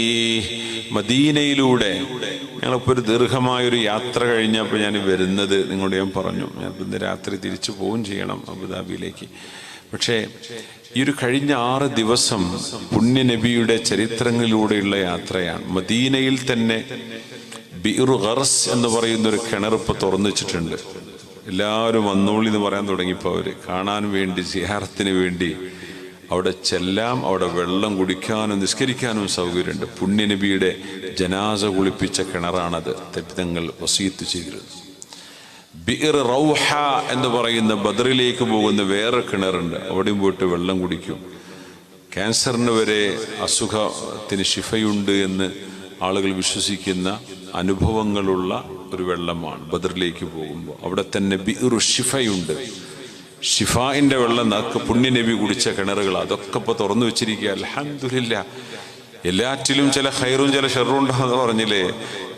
ഈ മദീനയിലൂടെ ഞങ്ങളിപ്പോൾ ഒരു ദീർഘമായൊരു യാത്ര കഴിഞ്ഞപ്പോൾ ഞാൻ വരുന്നത് നിങ്ങളോട് ഞാൻ പറഞ്ഞു, ഞാൻ ഇന്ന് രാത്രി തിരിച്ചു പോവുകയും ചെയ്യണം അബുദാബിയിലേക്ക്. പക്ഷേ ഈ ഒരു കഴിഞ്ഞ 6 ദിവസം പുണ്യനബിയുടെ ചരിത്രങ്ങളിലൂടെയുള്ള യാത്രയാണ്. മദീനയിൽ തന്നെ ബിഇറു ഖർസ് എന്ന് പറയുന്നൊരു കിണറിപ്പോൾ തുറന്നു വെച്ചിട്ടുണ്ട്. എല്ലാവരും വന്നോളി എന്ന് പറയാൻ തുടങ്ങിയപ്പോൾ അവർ കാണാൻ വേണ്ടി, സിയാറത്തിന് വേണ്ടി അവിടെ ചെല്ലാം. അവിടെ വെള്ളം കുടിക്കാനും നിസ്കരിക്കാനും സൗകര്യമുണ്ട്. പുണ്യനബിയുടെ ജനാസ കുളിപ്പിച്ച കിണറാണത്. തങ്ങൾ വസീത്ത് ചെയ്തിരുന്നു. ബിഇർ റൗഹ എന്ന് പറയുന്ന ബദറിലേക്ക് പോകുന്ന വേറെ കിണറുണ്ട്. അവിടെയും പോയിട്ട് വെള്ളം കുടിക്കും. ക്യാൻസറിന് വരെ അസുഖത്തിന് ശിഫയുണ്ട് എന്ന് ആളുകൾ വിശ്വസിക്കുന്ന അനുഭവങ്ങളുള്ള ഒരു വെള്ളമാണ് ബദറിലേക്ക് പോകുമ്പോൾ. അവിടെ തന്നെ ബിഇറു ഷിഫയുണ്ട്. ഷിഫായിൻ്റെ വെള്ളം പുണ്യനബി കുടിച്ച കിണറുകൾ അതൊക്കെ ഇപ്പോൾ തുറന്നു വെച്ചിരിക്കുക. അൽഹംദുലില്ലാ. എല്ലാറ്റിലും ചില ഖൈറും ചില ഷെറും ഉണ്ടെന്ന് പറഞ്ഞില്ലേ,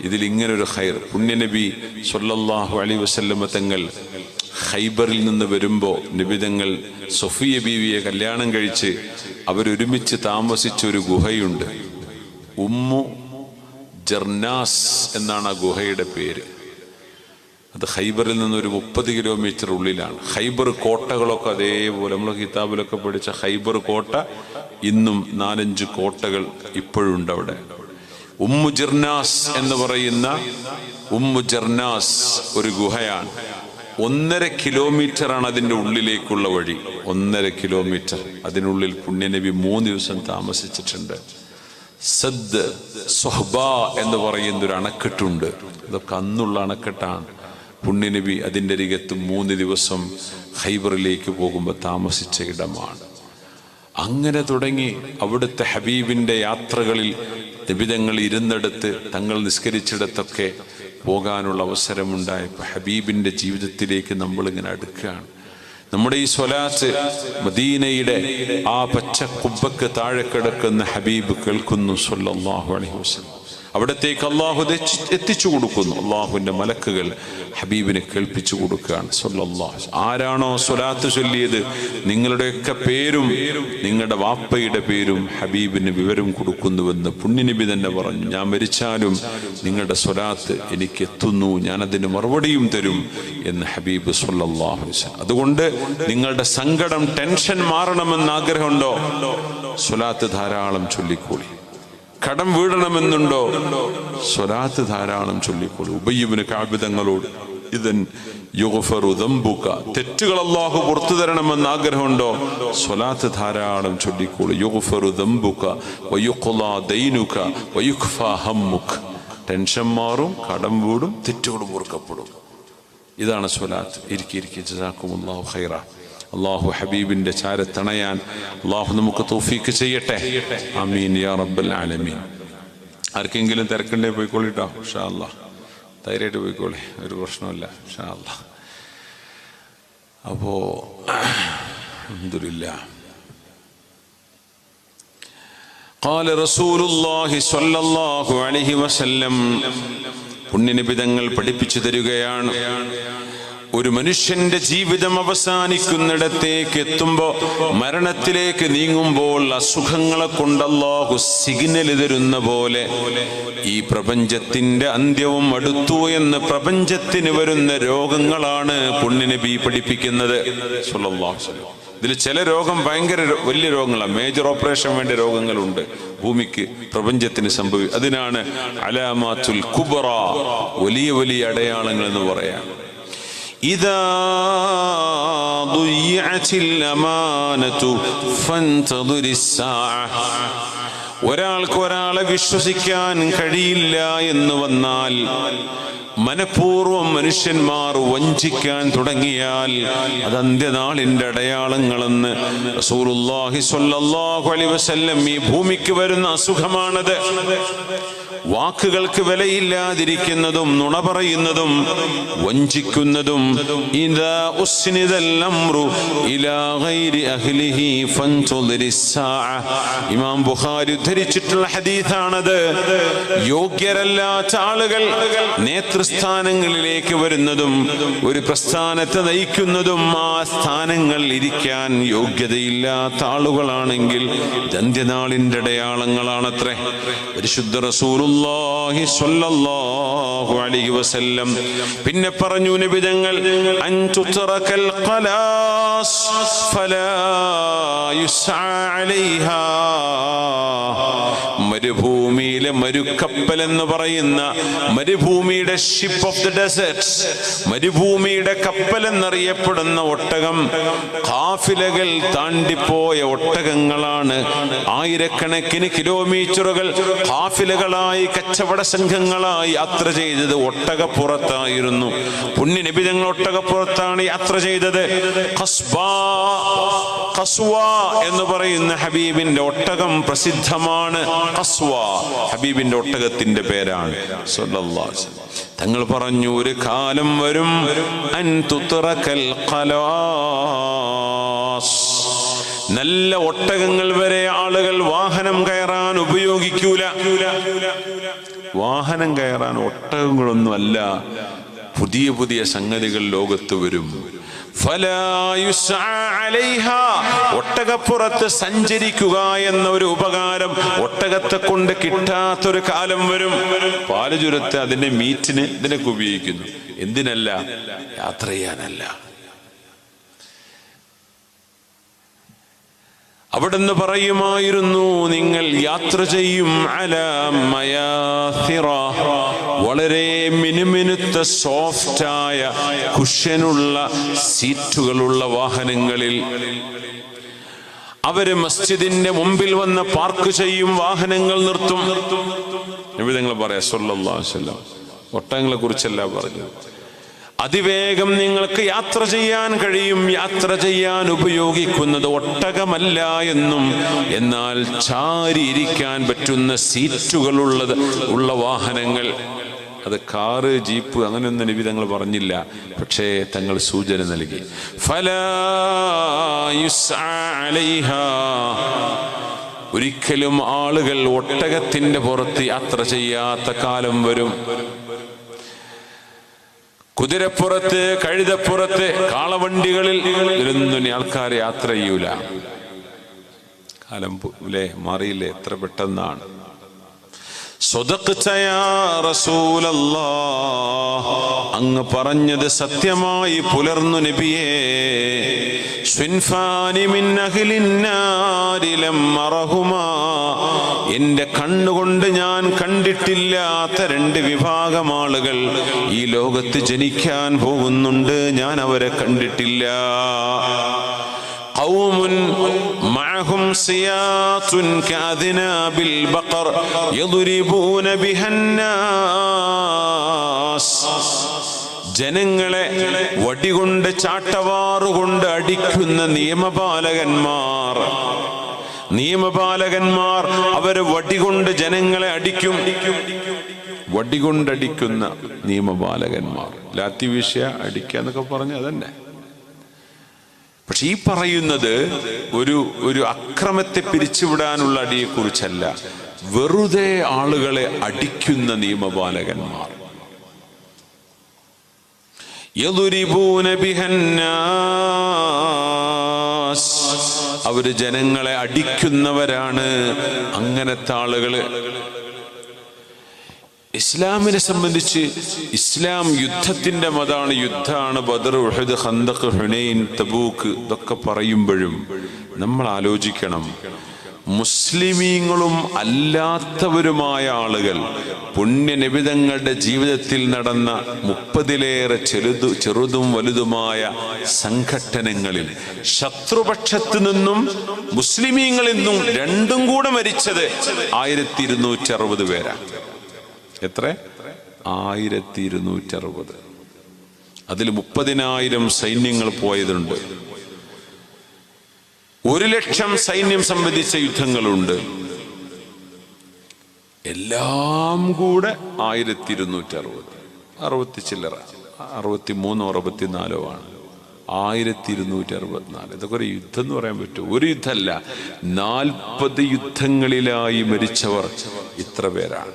ഇതിലിങ്ങനൊരു ഖൈർ. പുണ്യനബി സ്വല്ലല്ലാഹു അലൈഹി വസല്ലമ തങ്ങൾ ഖൈബറിൽ നിന്ന് വരുമ്പോൾ നബി തങ്ങൾ സൊഫിയ ബീവിയെ കല്യാണം കഴിച്ച് അവരൊരുമിച്ച് താമസിച്ച ഒരു ഗുഹയുണ്ട്. ഉമ്മു ജർനാസ് എന്നാണ് ആ ഗുഹയുടെ പേര്. അത് ഖൈബറിൽ നിന്നൊരു 30 കിലോമീറ്റർ ഉള്ളിലാണ്. ഖൈബർ കോട്ടകളൊക്കെ അതേപോലെ നമ്മൾ കിതാബിലൊക്കെ പഠിച്ച ഖൈബർ കോട്ട ഇന്നും 4-5 കോട്ടകൾ ഇപ്പോഴുണ്ട് അവിടെ. ഉമ്മു ജർനാസ് എന്ന് പറയുന്ന ഉമ്മു ജർനാസ് ഒരു ഗുഹയാണ്. 1.5 കിലോമീറ്ററാണ് അതിൻ്റെ ഉള്ളിലേക്കുള്ള വഴി. 1.5 കിലോമീറ്റർ. അതിനുള്ളിൽ പുണ്യനബി 3 ദിവസം താമസിച്ചിട്ടുണ്ട്. സദ് സുഹ്ബ എന്ന് പറയുന്ന ഒരു അണക്കെട്ടുണ്ട്. അതൊക്കെ അന്നുള്ള അണക്കെട്ടാണ്. പുണ്യനബി അതിൻ്റെ അരികത്ത് 3 ദിവസം ഖൈബറിലേക്ക് പോകുമ്പോൾ താമസിച്ച ഇടമാണ്. അങ്ങനെ തുടങ്ങി അവിടുത്തെ ഹബീബിൻ്റെ യാത്രകളിൽ നിബിതങ്ങൾ ഇരുന്നിടത്ത് തങ്ങൾ നിസ്കരിച്ചിടത്തൊക്കെ പോകാനുള്ള അവസരമുണ്ടായപ്പോൾ ഹബീബിൻ്റെ ജീവിതത്തിലേക്ക് നമ്മളിങ്ങനെ അടുക്കുകയാണ്. നമ്മുടെ ഈ സ്വലാത്ത് മദീനയുടെ ആ പച്ച കുബ്ബക്ക് താഴെ കിടക്കുന്ന ഹബീബ് കേൾക്കുന്നു സ്വല്ലല്ലാഹു അലൈഹി വസല്ലം. അവിടത്തേക്ക് അള്ളാഹു എത്തിച്ചു കൊടുക്കുന്നു. അള്ളാഹുവിൻ്റെ മലക്കുകൾ ഹബീബിനെ കേൾപ്പിച്ചു കൊടുക്കുകയാണ് സ്വല്ലല്ലാഹു. ആരാണോ സ്വലാത്ത് ചൊല്ലിയത് നിങ്ങളുടെയൊക്കെ പേരും നിങ്ങളുടെ വാപ്പയുടെ പേരും ഹബീബിന് വിവരം കൊടുക്കുന്നുവെന്ന് പുണ്യനബി തന്നെ പറഞ്ഞു. ഞാൻ മരിച്ചാലും നിങ്ങളുടെ സ്വലാത്ത് എനിക്ക് എത്തുന്നു, ഞാനതിന് മറുപടിയും തരും എന്ന് ഹബീബ് സ്വല്ലല്ലാഹു അലൈഹി വസല്ലം. അതുകൊണ്ട് നിങ്ങളുടെ സങ്കടം, ടെൻഷൻ മാറണമെന്ന് ആഗ്രഹമുണ്ടോ, സ്വലാത്ത് ധാരാളം ചൊല്ലിക്കോളി. കടം വീഴണമെന്നുണ്ടോ, സ്വലാത്ത് ധാരാളം ചൊല്ലിക്കോളൂ. ഉബയ്യ് ഇബ്നു കഅബ് തങ്ങളോട് ഇദൻ യുഗ്ഫറു ദംബുക, തെറ്റുകൾ അല്ലാഹു പുറത്തു തരണമെന്ന് ആഗ്രഹമുണ്ടോ, സ്വലാത്ത് ധാരാളം ചൊല്ലിക്കോളൂ. യുഗ്ഫറു ദംബുക വയുഖ്ലാ ദൈനുക വയുഖ്ഫാ ഹമ്മുക. ടെൻഷൻ മാറും, കടം വീടും, തെറ്റുകളും പൊറുക്കപ്പെടും. ഇതാണ് സ്വലാത്ത്. ഇരിക്കി ജസാക്കുമുല്ലാഹു ഖൈറ. അള്ളാഹു ഹബീബിൻ്റെ ചാരത്തണയാൻ അള്ളാഹു നമുക്ക് തൗഫീക്ക് ചെയ്യട്ടെ. ആമീൻ യാ റബ്ബൽ ആലമീൻ. ആർക്കെങ്കിലും തിരക്കണ്ടേ പോയിക്കോളിട്ടോ, ഇൻഷാ അല്ലാഹ്. ധൈര്യമായിട്ട് പോയിക്കോളി, ഒരു പ്രശ്നമില്ല ഇൻഷാ അല്ലാഹ്. അപ്പോൾ അൽഹംദുലില്ലാ. ഖാല റസൂലുള്ളാഹി സ്വല്ലല്ലാഹു അലൈഹി വസല്ലം, പുണ്യനബി തങ്ങൾ പഠിപ്പിച്ചു തരികയാണ്, ഒരു മനുഷ്യന്റെ ജീവിതം അവസാനിക്കുന്നിടത്തേക്ക് എത്തുമ്പോൾ, മരണത്തിലേക്ക് നീങ്ങുമ്പോൾ അസുഖങ്ങളെ കൊണ്ട് അല്ലാഹു സിഗ്നൽ തരുന്ന പോലെ ഈ പ്രപഞ്ചത്തിന്റെ അന്ത്യവും അടുത്തു എന്ന് പ്രപഞ്ചത്തിന് വരുന്ന രോഗങ്ങളാണ് പുണ്യനബി പഠിപ്പിക്കുന്നത് സ്വല്ലല്ലാഹു അലൈഹി വസല്ലം. ഇതിൽ ചില രോഗം ഭയങ്കര വലിയ രോഗങ്ങളാണ്, മേജർ ഓപ്പറേഷൻ വേണ്ട രോഗങ്ങളുണ്ട് ഭൂമിക്ക്, പ്രപഞ്ചത്തിന് സംഭവിക്കും. അതിനാണ് അലാമാത്തുൽ കുബ്ര, വലിയ വലിയ അടയാളങ്ങൾ എന്ന് പറയാം. ഇദാ ദുയ്യഅത്തിൽ അമാനതു ഫന്തദിരിസ് സാഅ. ഒരാൾക്ക് ഒരാളെ വിശ്വസിക്കാൻ കഴിയില്ല എന്ന് വന്നാൽ, മനഃപൂർവ്വം മനുഷ്യന്മാർ വഞ്ചിക്കാൻ തുടങ്ങിയാൽ അത് അന്ത്യനാളിന്റെ അടയാളങ്ങളെന്ന് റസൂലുള്ളാഹി സ്വല്ലല്ലാഹു അലൈഹി വസല്ലം ഈ ഭൂമിക്ക് വരുന്ന അസുഖമാണത്. വാക്കുകൾക്ക് വിലയില്ലാതിരിക്കുന്നതും, നുണ പറയുന്നതും, വഞ്ചിക്കുന്നതും. ഇദാ ഉസ്നിദൽ അംറു ഇലാ ഗൈരി അഹ്ലിഹി ഫൻതുദിരിസ് സാഅ. ഇമാം ബുഖാരി ഉദ്ധരിച്ചിട്ടുള്ള ഹദീസാണത്. യോഗ്യരല്ലാത്ത ആളുകൾ നേതൃ നേതൃസ്ഥാനങ്ങളിലേക്ക് വരുന്നതും ഒരു പ്രസ്ഥാനത്തെ നയിക്കുന്നതും ആ സ്ഥാനങ്ങളിൽ ഇരിക്കാൻ യോഗ്യതയില്ലാത്ത ആളുകളാണെങ്കിൽ അന്ത്യനാളിന്റെ അടയാളങ്ങളാണത്രേ. പരിശുദ്ധ റസൂലുള്ളാഹി സ്വല്ലല്ലാഹു അലൈഹി വസല്ലം പിന്നെ പറഞ്ഞു നബി തങ്ങൾ, അൻ തുതറകൽ ഖലാസ് ഫലാ യുസ്ആ അലൈഹാ, മരുഭൂമിയിലെ മരുക്കപ്പൽ എന്ന് പറയുന്ന മരുഭൂമിയുടെ ഷിപ്പ് ഓഫ് ദി ഡെസേർട്സ്, മരുഭൂമിയുടെ കപ്പൽ എന്നറിയപ്പെടുന്ന ഒട്ടകം, ഖാഫിലകൾ താണ്ടിപ്പോയ ഒട്ടകങ്ങളാണ്. ആയിരക്കണക്കിന് കിലോമീറ്ററുകൾ ഖാഫിലകളായി കച്ചവട സംഘങ്ങളായി യാത്ര ചെയ്തത് ഒട്ടകപ്പുറത്തായിരുന്നു. പുണ്യ നബി തങ്ങൾ ഒട്ടകപ്പുറത്താണ് യാത്ര ചെയ്തത്. ഖസ്വ എന്ന് പറയുന്ന ഹബീബിന്റെ ഒട്ടകം പ്രസിദ്ധമാണ്. ഖസ്വ ഹബീബിന്റെ ഒട്ടകത്തിന്റെ പേരാണ്. സല്ലല്ലാഹു അലൈഹി വസല്ലം തങ്ങൾ പറഞ്ഞു, ഒരു കാലം വരും അൻ തുതറകൽ ഖലാസ്, നല്ല ഒട്ടകങ്ങൾ വരെ ആളുകൾ വാഹനം കയറാൻ ഉപയോഗിക്കൂല. വാഹനം കയറാൻ ഒട്ടകങ്ങളൊന്നുമല്ല, പുതിയ പുതിയ സംഗതികൾ ലോകത്ത് വരും. ഒട്ടകപ്പുറത്ത് സഞ്ചരിക്കുക എന്ന ഒരു ഉപകാരം ഒട്ടകത്തെ കൊണ്ട് കിട്ടാത്തൊരു കാലം വരും. പാല് ചുരത്ത് അതിന്റെ മീറ്റിന് ഇതിനൊക്കെ ഉപയോഗിക്കുന്നു. എന്തിനല്ല? യാത്ര ചെയ്യാനല്ല. അവിടുന്ന് പറയുമായിരുന്നു, നിങ്ങൾ യാത്ര ചെയ്യും അലാ മയാസിറ, വളരെ മിനുമിനുത്ത സോഫ്റ്റായ കുഷ്യനുള്ള സീറ്റുകളുള്ള വാഹനങ്ങളിൽ. അവര് മസ്ജിദിന്റെ മുമ്പിൽ വന്ന് പാർക്ക് ചെയ്യും, വാഹനങ്ങൾ നിർത്തും. നബി തങ്ങൾ പറയാ സല്ലല്ലാഹു അലൈഹി വസല്ലം, ഒട്ടകങ്ങളെ കുറിച്ചല്ല പറഞ്ഞത്. അതിവേഗം നിങ്ങൾക്ക് യാത്ര ചെയ്യാൻ കഴിയും. യാത്ര ചെയ്യാൻ ഉപയോഗിക്കുന്നത് ഒട്ടകമല്ല എന്നും, എന്നാൽ ചാരിയിരിക്കാൻ പറ്റുന്ന സീറ്റുകളുള്ള വാഹനങ്ങൾ. അത് കാറ്, ജീപ്പ് അങ്ങനെയൊന്നും നബി തങ്ങൾ പറഞ്ഞില്ല. പക്ഷേ തങ്ങൾ സൂചന നൽകി. ഫലാ യുസ്ആ അലൈഹാ, ഒരിക്കലും ആളുകൾ ഒട്ടകത്തിന്റെ പുറത്ത് യാത്ര ചെയ്യാത്ത കാലം വരും. കുതിരപ്പുറത്ത്, കഴുതപ്പുറത്ത്, കാളവണ്ടികളിൽ ഇതിലൊന്നും ആൾക്കാർ യാത്ര ചെയ്യൂല. കാലം മാറിയില്ലേ, എത്ര പെട്ടെന്നാണ്. സ്വദഖ്ത യാ റസൂലല്ലാഹ്, അങ്ങ് പറഞ്ഞത് സത്യമായി പുലർന്നു നബിയേ. സ്വിൻഫാനി മിൻ അഹ്ലിൻ നാരി ലം അറഹുമാ, എന്റെ കണ്ണുകൊണ്ട് ഞാൻ കണ്ടിട്ടില്ലാത്ത രണ്ട് വിഭാഗം ആളുകൾ ഈ ലോകത്ത് ജനിക്കാൻ പോകുന്നുണ്ട്. ഞാൻ അവരെ കണ്ടിട്ടില്ല. ഖൗമുൻ മഅഹും സിയാത്തുൻ കഅദ്നാബിൽ ബഖർ യദ്രിബൂന ബിഹന്നാസ്, ജനങ്ങളെ വടികൊണ്ട് ചാട്ടവാറുകൊണ്ട് അടിക്കുന്ന നിയമപാലകന്മാർ അവര് വടികൊണ്ട് ജനങ്ങളെ അടിക്കും. വടികൊണ്ടടിക്കുന്ന നിയമപാലകന്മാർ, ലാത്തി വീശ അടിക്കുക എന്നൊക്കെ പറഞ്ഞ് അതന്നെ. പക്ഷെ ഈ പറയുന്നത് ഒരു അക്രമത്തെ പിരിച്ചുവിടാനുള്ള അടിയെ കുറിച്ചല്ല, വെറുതെ ആളുകളെ അടിക്കുന്ന നിയമപാലകന്മാർ. യദ്രിബൂന ബിഹന്നാസ്, അവര് ജനങ്ങളെ അടിക്കുന്നവരാണ്. അങ്ങനത്തെ ആളുകള് ഇസ്ലാമിനെ സംബന്ധിച്ച്, ഇസ്ലാം യുദ്ധത്തിന്റെ മതമാണ്. യുദ്ധമാണ് ബദർ, ഉഹദ്, ഖന്തഖ്, ഹുനൈൻ, തബൂക്ക് ഇതൊക്കെ പറയുമ്പോഴും നമ്മൾ ആലോചിക്കണം, മുസ്ലിമീങ്ങളും അല്ലാത്തവരുമായ ആളുകൾ പുണ്യ നബിതങ്ങളുടെ ജീവിതത്തിൽ നടന്ന 30-ലേറെ ചെറുതും വലുതുമായ സംഘട്ടനങ്ങളിൽ ശത്രുപക്ഷത്തു നിന്നും മുസ്ലിമീങ്ങളിൽ നിന്നും രണ്ടും കൂടെ മരിച്ചത് 1260 പേരാണ്. എത്ര? 1260. അതിൽ 30,000 സൈന്യങ്ങൾ പോയതുണ്ട്. 1,00,000 സൈന്യം സംബന്ധിച്ച യുദ്ധങ്ങളുണ്ട്. എല്ലാം കൂടെ 1260. 60 ചില്ലറ, 63 64 ആണ്. 1264. ഇതൊക്കെ ഒരു യുദ്ധം എന്ന് പറയാൻ പറ്റുമോ? ഒരു യുദ്ധമല്ല, 40 യുദ്ധങ്ങളിലായി മരിച്ചവർ ഇത്ര പേരാണ്.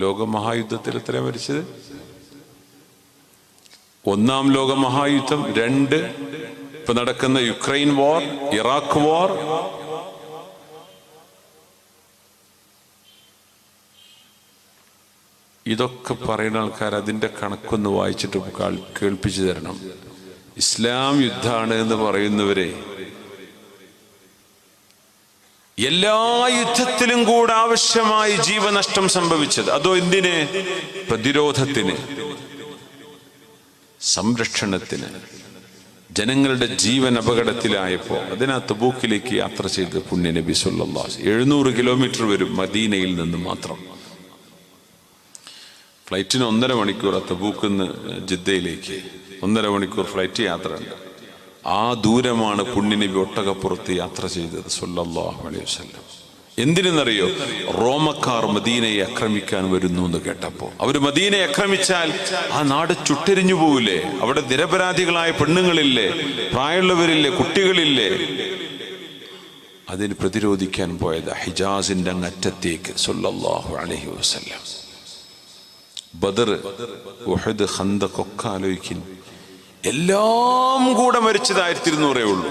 ലോകമഹായുദ്ധത്തിൽ എത്രയാണ് മരിച്ചത്? 1-ാം ലോകമഹായുദ്ധം, 2 ഇപ്പൊ നടക്കുന്ന യുക്രൈൻ വാർ, ഇറാഖ് വാർ. ഇതൊക്കെ പറയുന്ന ആൾക്കാർ അതിൻ്റെ കണക്കൊന്ന് വായിച്ചിട്ട് കേൾപ്പിച്ചു തരണം. ഇസ്ലാം യുദ്ധമാണ് എന്ന് പറയുന്നവരെ എല്ലാ യുദ്ധത്തിലും കൂടെ ആവശ്യമായി ജീവനഷ്ടം സംഭവിച്ചത്, അതോ എന്തിന്? പ്രതിരോധത്തിന്, സംരക്ഷണത്തിന്. ജനങ്ങളുടെ ജീവൻ അപകടത്തിലായപ്പോ അതിനാ തബൂക്കിലേക്ക് യാത്ര ചെയ്ത് പുണ്യ നബി സല്ലല്ലാഹു അലൈഹി വസല്ലം. 700 കിലോമീറ്റർ വരും മദീനയിൽ നിന്ന് മാത്രം. ഫ്ലൈറ്റിന് 1.5 മണിക്കൂർ തബൂക്കിൽ നിന്ന് ജിദ്ദയിലേക്ക് 1.5 മണിക്കൂർ ഫ്ലൈറ്റ് യാത്ര ഉണ്ട്. ആ ദൂരമാണ് പുണ്യനബി ഒട്ടകപ്പുറത്ത് യാത്ര ചെയ്തത് സല്ലല്ലാഹു അലൈഹി വസല്ലം. എന്തിനെന്നറിയോ? റോമക്കാർ മദീനയെ ആക്രമിക്കാൻ വരുന്നു എന്ന് കേട്ടപ്പോ, അവര് മദീനയെ ആക്രമിച്ചാൽ ആ നാട് ചുട്ടെരിഞ്ഞു പോവില്ലേ? അവിടെ നിരപരാധികളായ പെണ്ണുങ്ങളില്ലേ, പ്രായമുള്ളവരില്ലേ, കുട്ടികളില്ലേ? അതിന് പ്രതിരോധിക്കാൻ പോയത് ഹിജാസിന്റെ അങ്ങറ്റത്തേക്ക് സല്ലല്ലാഹു അലൈഹി വസല്ലം. ബദർ, ഉഹദ്, ഖന്തഖ് ഒക്കെ ആലോചിക്കും. എല്ലാം കൂടെ മരിച്ചത് 1200 ഉള്ളൂ.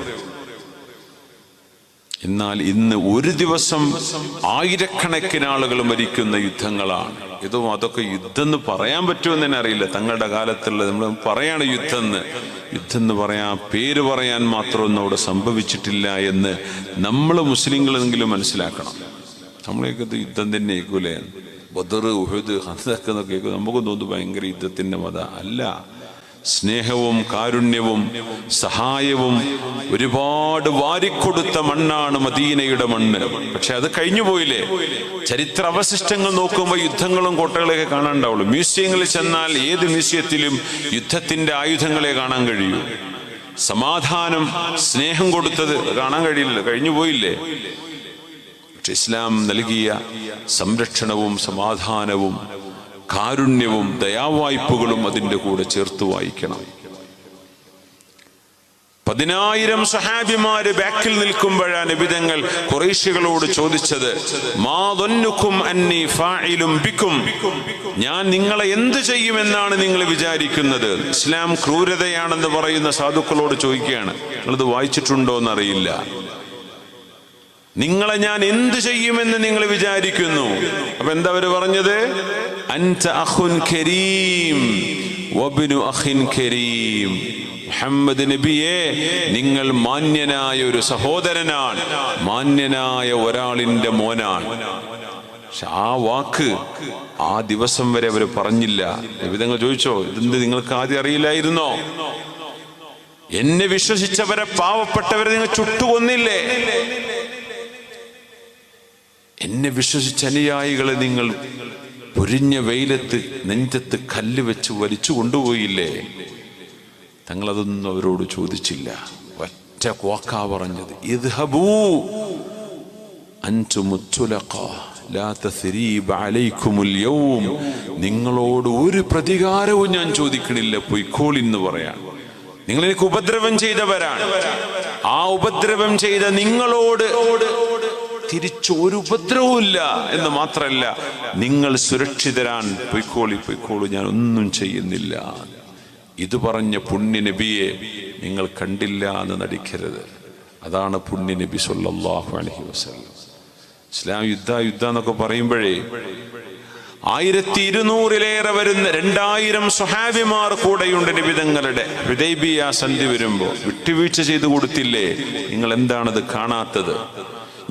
എന്നാൽ ഇന്ന് ഒരു ദിവസം ആയിരക്കണക്കിന് ആളുകൾ മരിക്കുന്ന യുദ്ധങ്ങളാണ്. അതൊക്കെ യുദ്ധം എന്ന് പറയാൻ പറ്റുമെന്ന് തന്നെ അറിയില്ല. തങ്ങളുടെ കാലത്തുള്ള നമ്മൾ പറയാണ് യുദ്ധം എന്ന് പറയാൻ, പേര് പറയാൻ മാത്രമൊന്നും അവിടെ സംഭവിച്ചിട്ടില്ല എന്ന് നമ്മൾ മുസ്ലിങ്ങളെങ്കിലും മനസ്സിലാക്കണം. നമ്മളെയൊക്കെ ഇത് യുദ്ധം തന്നെ കേൾക്കൂലേ? ബദർ, ഉഹദ്, ഖന്തഖ് എന്നൊക്കെ കേൾക്കും. നമുക്ക് തോന്നുന്നു ഭയങ്കര യുദ്ധത്തിന്റെ മത. അല്ല, സ്നേഹവും കാരുണ്യവും സഹായവും ഒരുപാട് വാരിക്കൊടുത്ത മണ്ണാണ് മദീനയുടെ മണ്ണ്. പക്ഷെ അത് കഴിഞ്ഞു പോയില്ലേ? ചരിത്ര അവശിഷ്ടങ്ങൾ നോക്കുമ്പോൾ യുദ്ധങ്ങളും കോട്ടകളെയൊക്കെ കാണാനുണ്ടാവുള്ളൂ. മ്യൂസിയങ്ങളിൽ ചെന്നാൽ ഏത് മ്യൂസിയത്തിലും യുദ്ധത്തിന്റെ ആയുധങ്ങളെ കാണാൻ കഴിയൂ. സമാധാനം, സ്നേഹം കൊടുത്തത് കാണാൻ കഴിയില്ല, കഴിഞ്ഞു പോയില്ലേ? പക്ഷെ ഇസ്ലാം നൽകിയ സംരക്ഷണവും സമാധാനവും കാരുണ്യവും ദയാവായ്പകളും അതിൻ്റെ കൂടെ ചേർത്ത് വായിക്കണം. 10,000 സഹാബിമാര് ബാക്കിൽ നിൽക്കുമ്പോഴാണ് നബിതങ്ങൾ ഖുറൈശികളോട് ചോദിച്ചത്, മാ ദന്നുക്കും അന്നി ഫാഇലും ബിക്കും, ഞാൻ നിങ്ങളെ എന്ത് ചെയ്യുമെന്നാണ് നിങ്ങൾ വിചാരിക്കുന്നത്? ഇസ്ലാം ക്രൂരതയാണെന്ന് പറയുന്ന സാധുക്കളോട് ചോദിക്കുകയാണ്. നിങ്ങളത് വായിച്ചിട്ടുണ്ടോ എന്നറിയില്ല. നിങ്ങളെ ഞാൻ എന്ത് ചെയ്യുമെന്ന് നിങ്ങൾ വിചാരിക്കുന്നു? അപ്പൊ എന്താ അവര് പറഞ്ഞത്? അൻത അഖുൻ കരീം വബ്നു അഖിൻ കരീം. മുഹമ്മദ് നബിയെ, നിങ്ങൾ മാന്യനായ ഒരു സഹോദരനാണ്, മാന്യനായ ഒരാളിന്റെ മോനാണ്. പക്ഷെ ആ വാക്ക് ആ ദിവസം വരെ അവര് പറഞ്ഞില്ല. നബിതങ്ങൾ ചോദിച്ചോ, ഇതെന്ത് നിങ്ങൾക്ക് ആദ്യം അറിയില്ലായിരുന്നോ? എന്നെ വിശ്വസിച്ചവരെ, പാവപ്പെട്ടവരെ നിങ്ങൾ ചുട്ടുകൊന്നില്ലേ? എന്നെ വിശ്വസിച്ച അനുയായികളെ നിങ്ങൾ പൊരിഞ്ഞ വെയിലത്ത് നെഞ്ചത്ത് കല്ല് വെച്ച് വലിച്ചു കൊണ്ടുപോയില്ലേ? തങ്ങളതൊന്നും അവരോട് ചോദിച്ചില്ല. ഒറ്റ വാക്കാ പറഞ്ഞത്, ഇദ്ഹബൂ അൻതുമുത്തുലഖാ ലാ തസ്രീബ അലൈക്കുമുൽ യൗം. നിങ്ങളോട് ഒരു പ്രതികാരവും ഞാൻ ചോദിക്കണില്ല, പൊയ്ക്കോളി എന്ന് പറയാൻ. നിങ്ങൾ എനിക്ക് ഉപദ്രവം ചെയ്തവരാണ്. ആ ഉപദ്രവം ചെയ്ത നിങ്ങളോട് തിരിച്ചു ഒരു ഉപദ്രവമില്ല എന്ന് മാത്രമല്ല, നിങ്ങൾ സുരക്ഷിതരാൻ, പൊയ്ക്കോളൂ, ഞാൻ ഒന്നും ചെയ്യുന്നില്ല. ഇത് പറഞ്ഞ പുണ്യ നബിയെ നിങ്ങൾ കണ്ടില്ല എന്ന് നടിക്കരുത്. അതാണ് പുണ്യ നബി സല്ലല്ലാഹു അലൈഹി വസല്ലം. ഇസ്ലാം യുദ്ധ എന്നൊക്കെ പറയുമ്പോഴേ 1200-ലേറെ വരുന്ന 2000 സ്വഹാബിമാർ കൂടെയുണ്ട് നബിതങ്ങളുടെ. ഹുദൈബിയ സന്ധി വരുമ്പോ വിട്ടുവീഴ്ച ചെയ്തു കൊടുത്തില്ലേ? നിങ്ങൾ എന്താണത് കാണാത്തത്?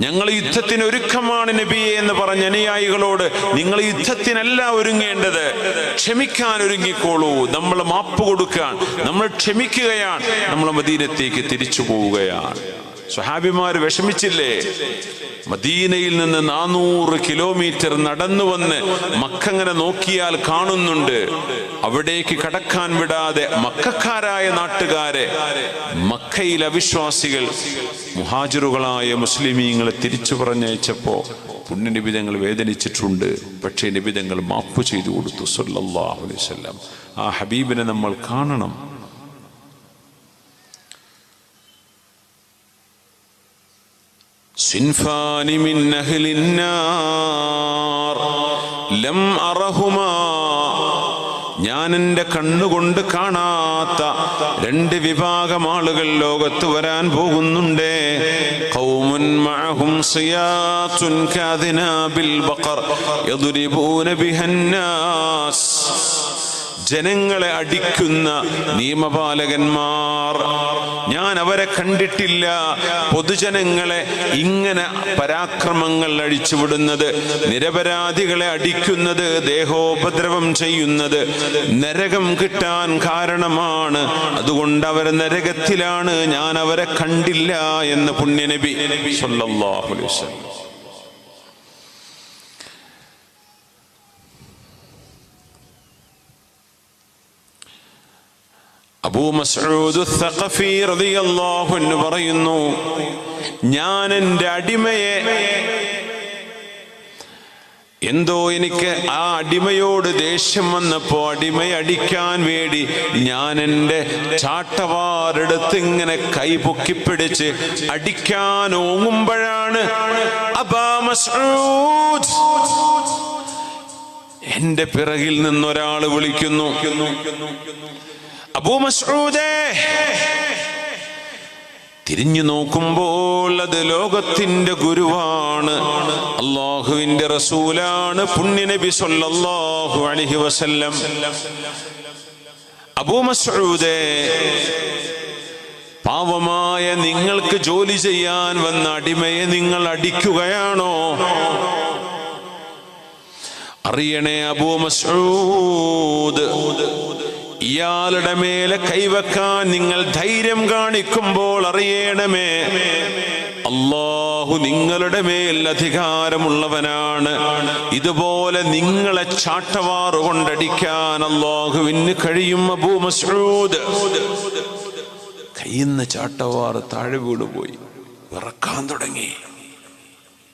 ഞങ്ങൾ യുദ്ധത്തിന് ഒരുക്കമാണ് നബിയെ എന്ന് പറഞ്ഞ അനുയായികളോട്, നിങ്ങൾ യുദ്ധത്തിനല്ല ഒരുങ്ങേണ്ടത്, ക്ഷമിക്കാൻ ഒരുങ്ങിക്കോളൂ. നമ്മൾ മാപ്പ് കൊടുക്കാൻ, നമ്മൾ ക്ഷമിക്കുകയാണ്, നമ്മൾ മദീനത്തേക്ക് തിരിച്ചു പോവുകയാണ്. സ്വഹാബിമാര് വിഷമിച്ചില്ലേ? മദീനയിൽ നിന്ന് 400 കിലോമീറ്റർ നടന്നു വന്ന് മക്കങ്ങനെ നോക്കിയാൽ കാണുന്നുണ്ട്, അവിടേക്ക് കടക്കാൻ വിടാതെ മക്കക്കാരായ നാട്ടുകാരെ, മക്കയിൽ അവിശ്വാസികൾ മുഹാജിറുകളായ മുസ്ലിമീങ്ങളെ തിരിച്ചു പറഞ്ഞയച്ചപ്പോ പുണ്യ നബിതങ്ങൾ വേദനിച്ചിട്ടുണ്ട്. പക്ഷേ നബിതങ്ങൾ മാപ്പ് ചെയ്തു കൊടുത്തു സല്ലല്ലാഹു അലൈഹി വസല്ലം. ആ ഹബീബിനെ നമ്മൾ കാണണം. സിൻഫാനി മിൻ അഹ്ലിൻ നാർ ലം അറഹുമാ, ഞാൻ എൻ്റെ കണ്ണുകൊണ്ട് കാണാത്ത രണ്ട് വിഭാഗം ആളുകൾ ലോകത്ത് വരാൻ പോകുന്നുണ്ട്. ഖൗമുൻ മഅഹും സിയാത്തുൻ കാദിനാബിൽ ബഖർ യദ്രിബൂന ബിഹന്നാസ്, ജനങ്ങളെ അടിക്കുന്ന നിയമപാലകന്മാർ. ഞാൻ അവരെ കണ്ടിട്ടില്ല. പൊതുജനങ്ങളെ ഇങ്ങനെ പരാക്രമങ്ങൾ അഴിച്ചുവിടുന്നത്, നിരപരാധികളെ അടിക്കുന്നത്, ദേഹോപദ്രവം ചെയ്യുന്നത് നരകം കിട്ടാൻ കാരണമാണ്. അതുകൊണ്ട് അവർ നരകത്തിലാണ്. ഞാൻ അവരെ കണ്ടില്ല എന്ന് പുണ്യനബി സല്ലല്ലാഹു അലൈഹി വസല്ലം. അബൂ മസ്ഊദ് അസ്സഖഫി റളിയല്ലാഹു അൻഹു പറയുന്നു, ഞാൻ എൻ്റെ അടിമയെ, എന്തോ എനിക്ക് ആ അടിമയോട് ദേഷ്യം വന്നപ്പോ അടിമയെ അടിക്കാൻ വേണ്ടി ഞാൻ എൻ്റെ ചാട്ടവാറെടുത്ത് ഇങ്ങനെ കൈ പൊക്കിപ്പിടിച്ച് അടിക്കാൻ ഓങ്ങുമ്പോഴാണ് അബാ മസ്ഊദ്, എന്റെ പിറകിൽ നിന്നൊരാൾ വിളിക്കുന്നു, അബൂ മസ്ഊദേ. തിരിഞ്ഞു നോക്കുമ്പോൾ അത് ലോകത്തിന്റെ ഗുരുവാണ്, അല്ലാഹുവിന്റെ റസൂലാണ്, പുണ്യനബി സല്ലല്ലാഹു അലൈഹി വസല്ലം. അബൂ മസ്ഊദേ, പാവമായ നിങ്ങൾക്ക് ജോലി ചെയ്യാൻ വന്ന അടിമയെ നിങ്ങൾ അടിക്കുകയാണോ? അറിയണേ അബൂ മസ്ഊദ്, ഇയാളുടെ മേലെ കൈവക്കാൻ നിങ്ങൾ ധൈര്യം കാണിക്കുമ്പോൾ അറിയണമേ, അല്ലാഹു നിങ്ങളുടെ മേൽ അധികാരമുള്ളവനാണ്. ഇതുപോലെ നിങ്ങളെ ചാട്ടവാറ് കൊണ്ടടിക്കാൻ അല്ലാഹുവിന് കഴിയും. അബൂ മസ്ഊദ് കയ്യിന്ന് ചാട്ടവാറ് താഴെ വീണുപോയി, വിറക്കാൻ തുടങ്ങി.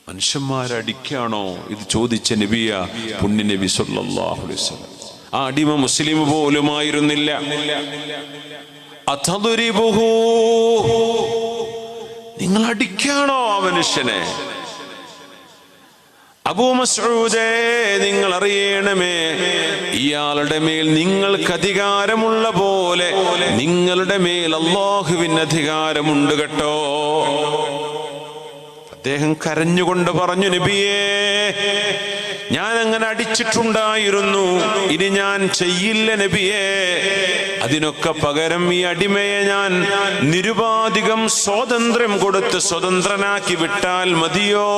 മനുഷ്യന്മാരടിക്കാണോ ഇത് ചോദിച്ച നബിയ പുണ്യനബി സല്ലല്ലാഹു അലൈഹി വസല്ലം. ആ അടിമ മുസ്ലിം പോലുമായിരുന്നില്ല. അതദ്രിബുഹു, നിങ്ങൾ അടിക്കാണോ ആ മനുഷ്യനെ? അബൂ മസ്ഊദേ, നിങ്ങൾ അറിയണമേ, ഇയാളുടെ മേൽ നിങ്ങൾക്ക് അധികാരമുള്ള പോലെ നിങ്ങളുടെ മേൽ അല്ലാഹുവിന് അധികാരമുണ്ട് കേട്ടോ. അദ്ദേഹം കരഞ്ഞുകൊണ്ട് പറഞ്ഞു, നബിയേ, ഞാൻ അങ്ങനെ അടിച്ചിട്ടുണ്ടായിരുന്നു, ഇനി ഞാൻ ചെയ്യില്ല നബിയേ. അതിനൊക്കെ പകരം ഈ അടിമയെ ഞാൻ നിരുപാധികം സ്വാതന്ത്ര്യം കൊടുത്ത് സ്വതന്ത്രനാക്കി വിട്ടാൽ മതിയോ?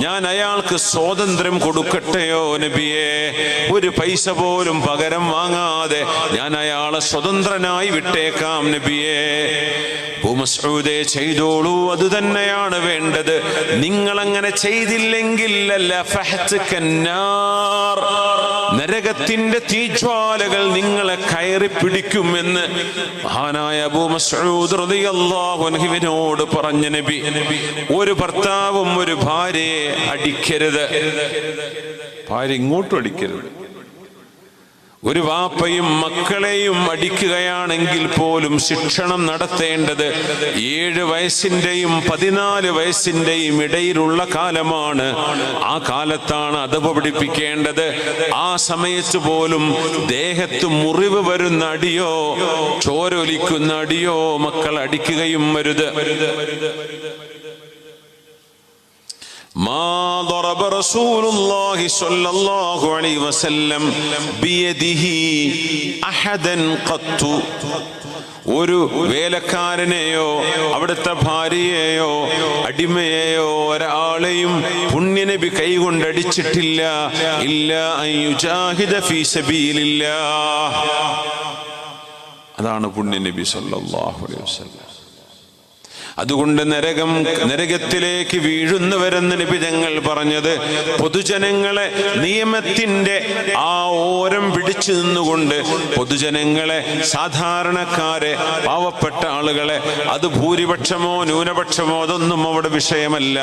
ഞാൻ അയാൾക്ക് സ്വാതന്ത്ര്യം കൊടുക്കട്ടെയോ നബിയേ? ഒരു പൈസ പോലും പകരം വാങ്ങാതെ ഞാൻ അയാളെ സ്വതന്ത്രനായി വിട്ടേക്കാം നബിയേ. അബൂ മസ്ഊദേ, ചെയ്തോളൂ, അത് തന്നെയാണ് വേണ്ടത്. നിങ്ങൾ അങ്ങനെ ചെയ്തില്ലെങ്കിൽ നരകത്തിന്റെ തീജ്വാലകൾ നിങ്ങളെ കയറി പിടിക്കുമെന്ന് മഹാനായ അബൂ മസ്ഊദ് റളിയല്ലാഹു അൻഹുവിനോട് പറഞ്ഞ നബി. ഒരു ഭർത്താവും ഒരു ഭാര്യയെ അടിക്കരുത്, ഭാര്യ ഇങ്ങോട്ടും അടിക്കരുത്. ഒരു വാപ്പയും മക്കളെയും അടിക്കുകയാണെങ്കിൽ പോലും ശിക്ഷണം നടത്തേണ്ടത് 7 വയസ്സിന്റെയും 14 വയസ്സിന്റെയും ഇടയിലുള്ള കാലമാണ്. ആ കാലത്താണ് അദബ് പഠിപ്പിക്കേണ്ടത്. ആ സമയത്ത് പോലും ദേഹത്ത് മുറിവ് വരുന്ന അടിയോ ചോരൊലിക്കുന്ന അടിയോ മക്കൾ അടിക്കുകയും വരുത്. ما ضرب رسول الله صلى الله عليه وسلم بيده أحدا قط. ഒരു വേലക്കാരനെയോ അവിടുത്തെ ഭാര്യയെയോ അടിമയെയോ ഒരാളെയും പുണ്യനബി കൈകൊണ്ടടിച്ചിട്ടില്ല. ഇല്ലാ അൻ യുജാഹിദ ഫീ സബീലില്ലാഹ്. അതാണ് പുണ്യനബി സല്ലല്ലാഹു അലൈഹി വസല്ലം. അതുകൊണ്ട് നരകത്തിലേക്ക് വീഴുന്നവരെന്ന് നബി തങ്ങൾ പറഞ്ഞത്, പൊതുജനങ്ങളെ നിയമത്തിന്റെ ആ ഓരം പിടിച്ചു നിന്നുകൊണ്ട് പൊതുജനങ്ങളെ, സാധാരണക്കാരെ, പാവപ്പെട്ട ആളുകളെ, അത് ഭൂരിപക്ഷമോ ന്യൂനപക്ഷമോ അതൊന്നും അവിടെ വിഷയമല്ല.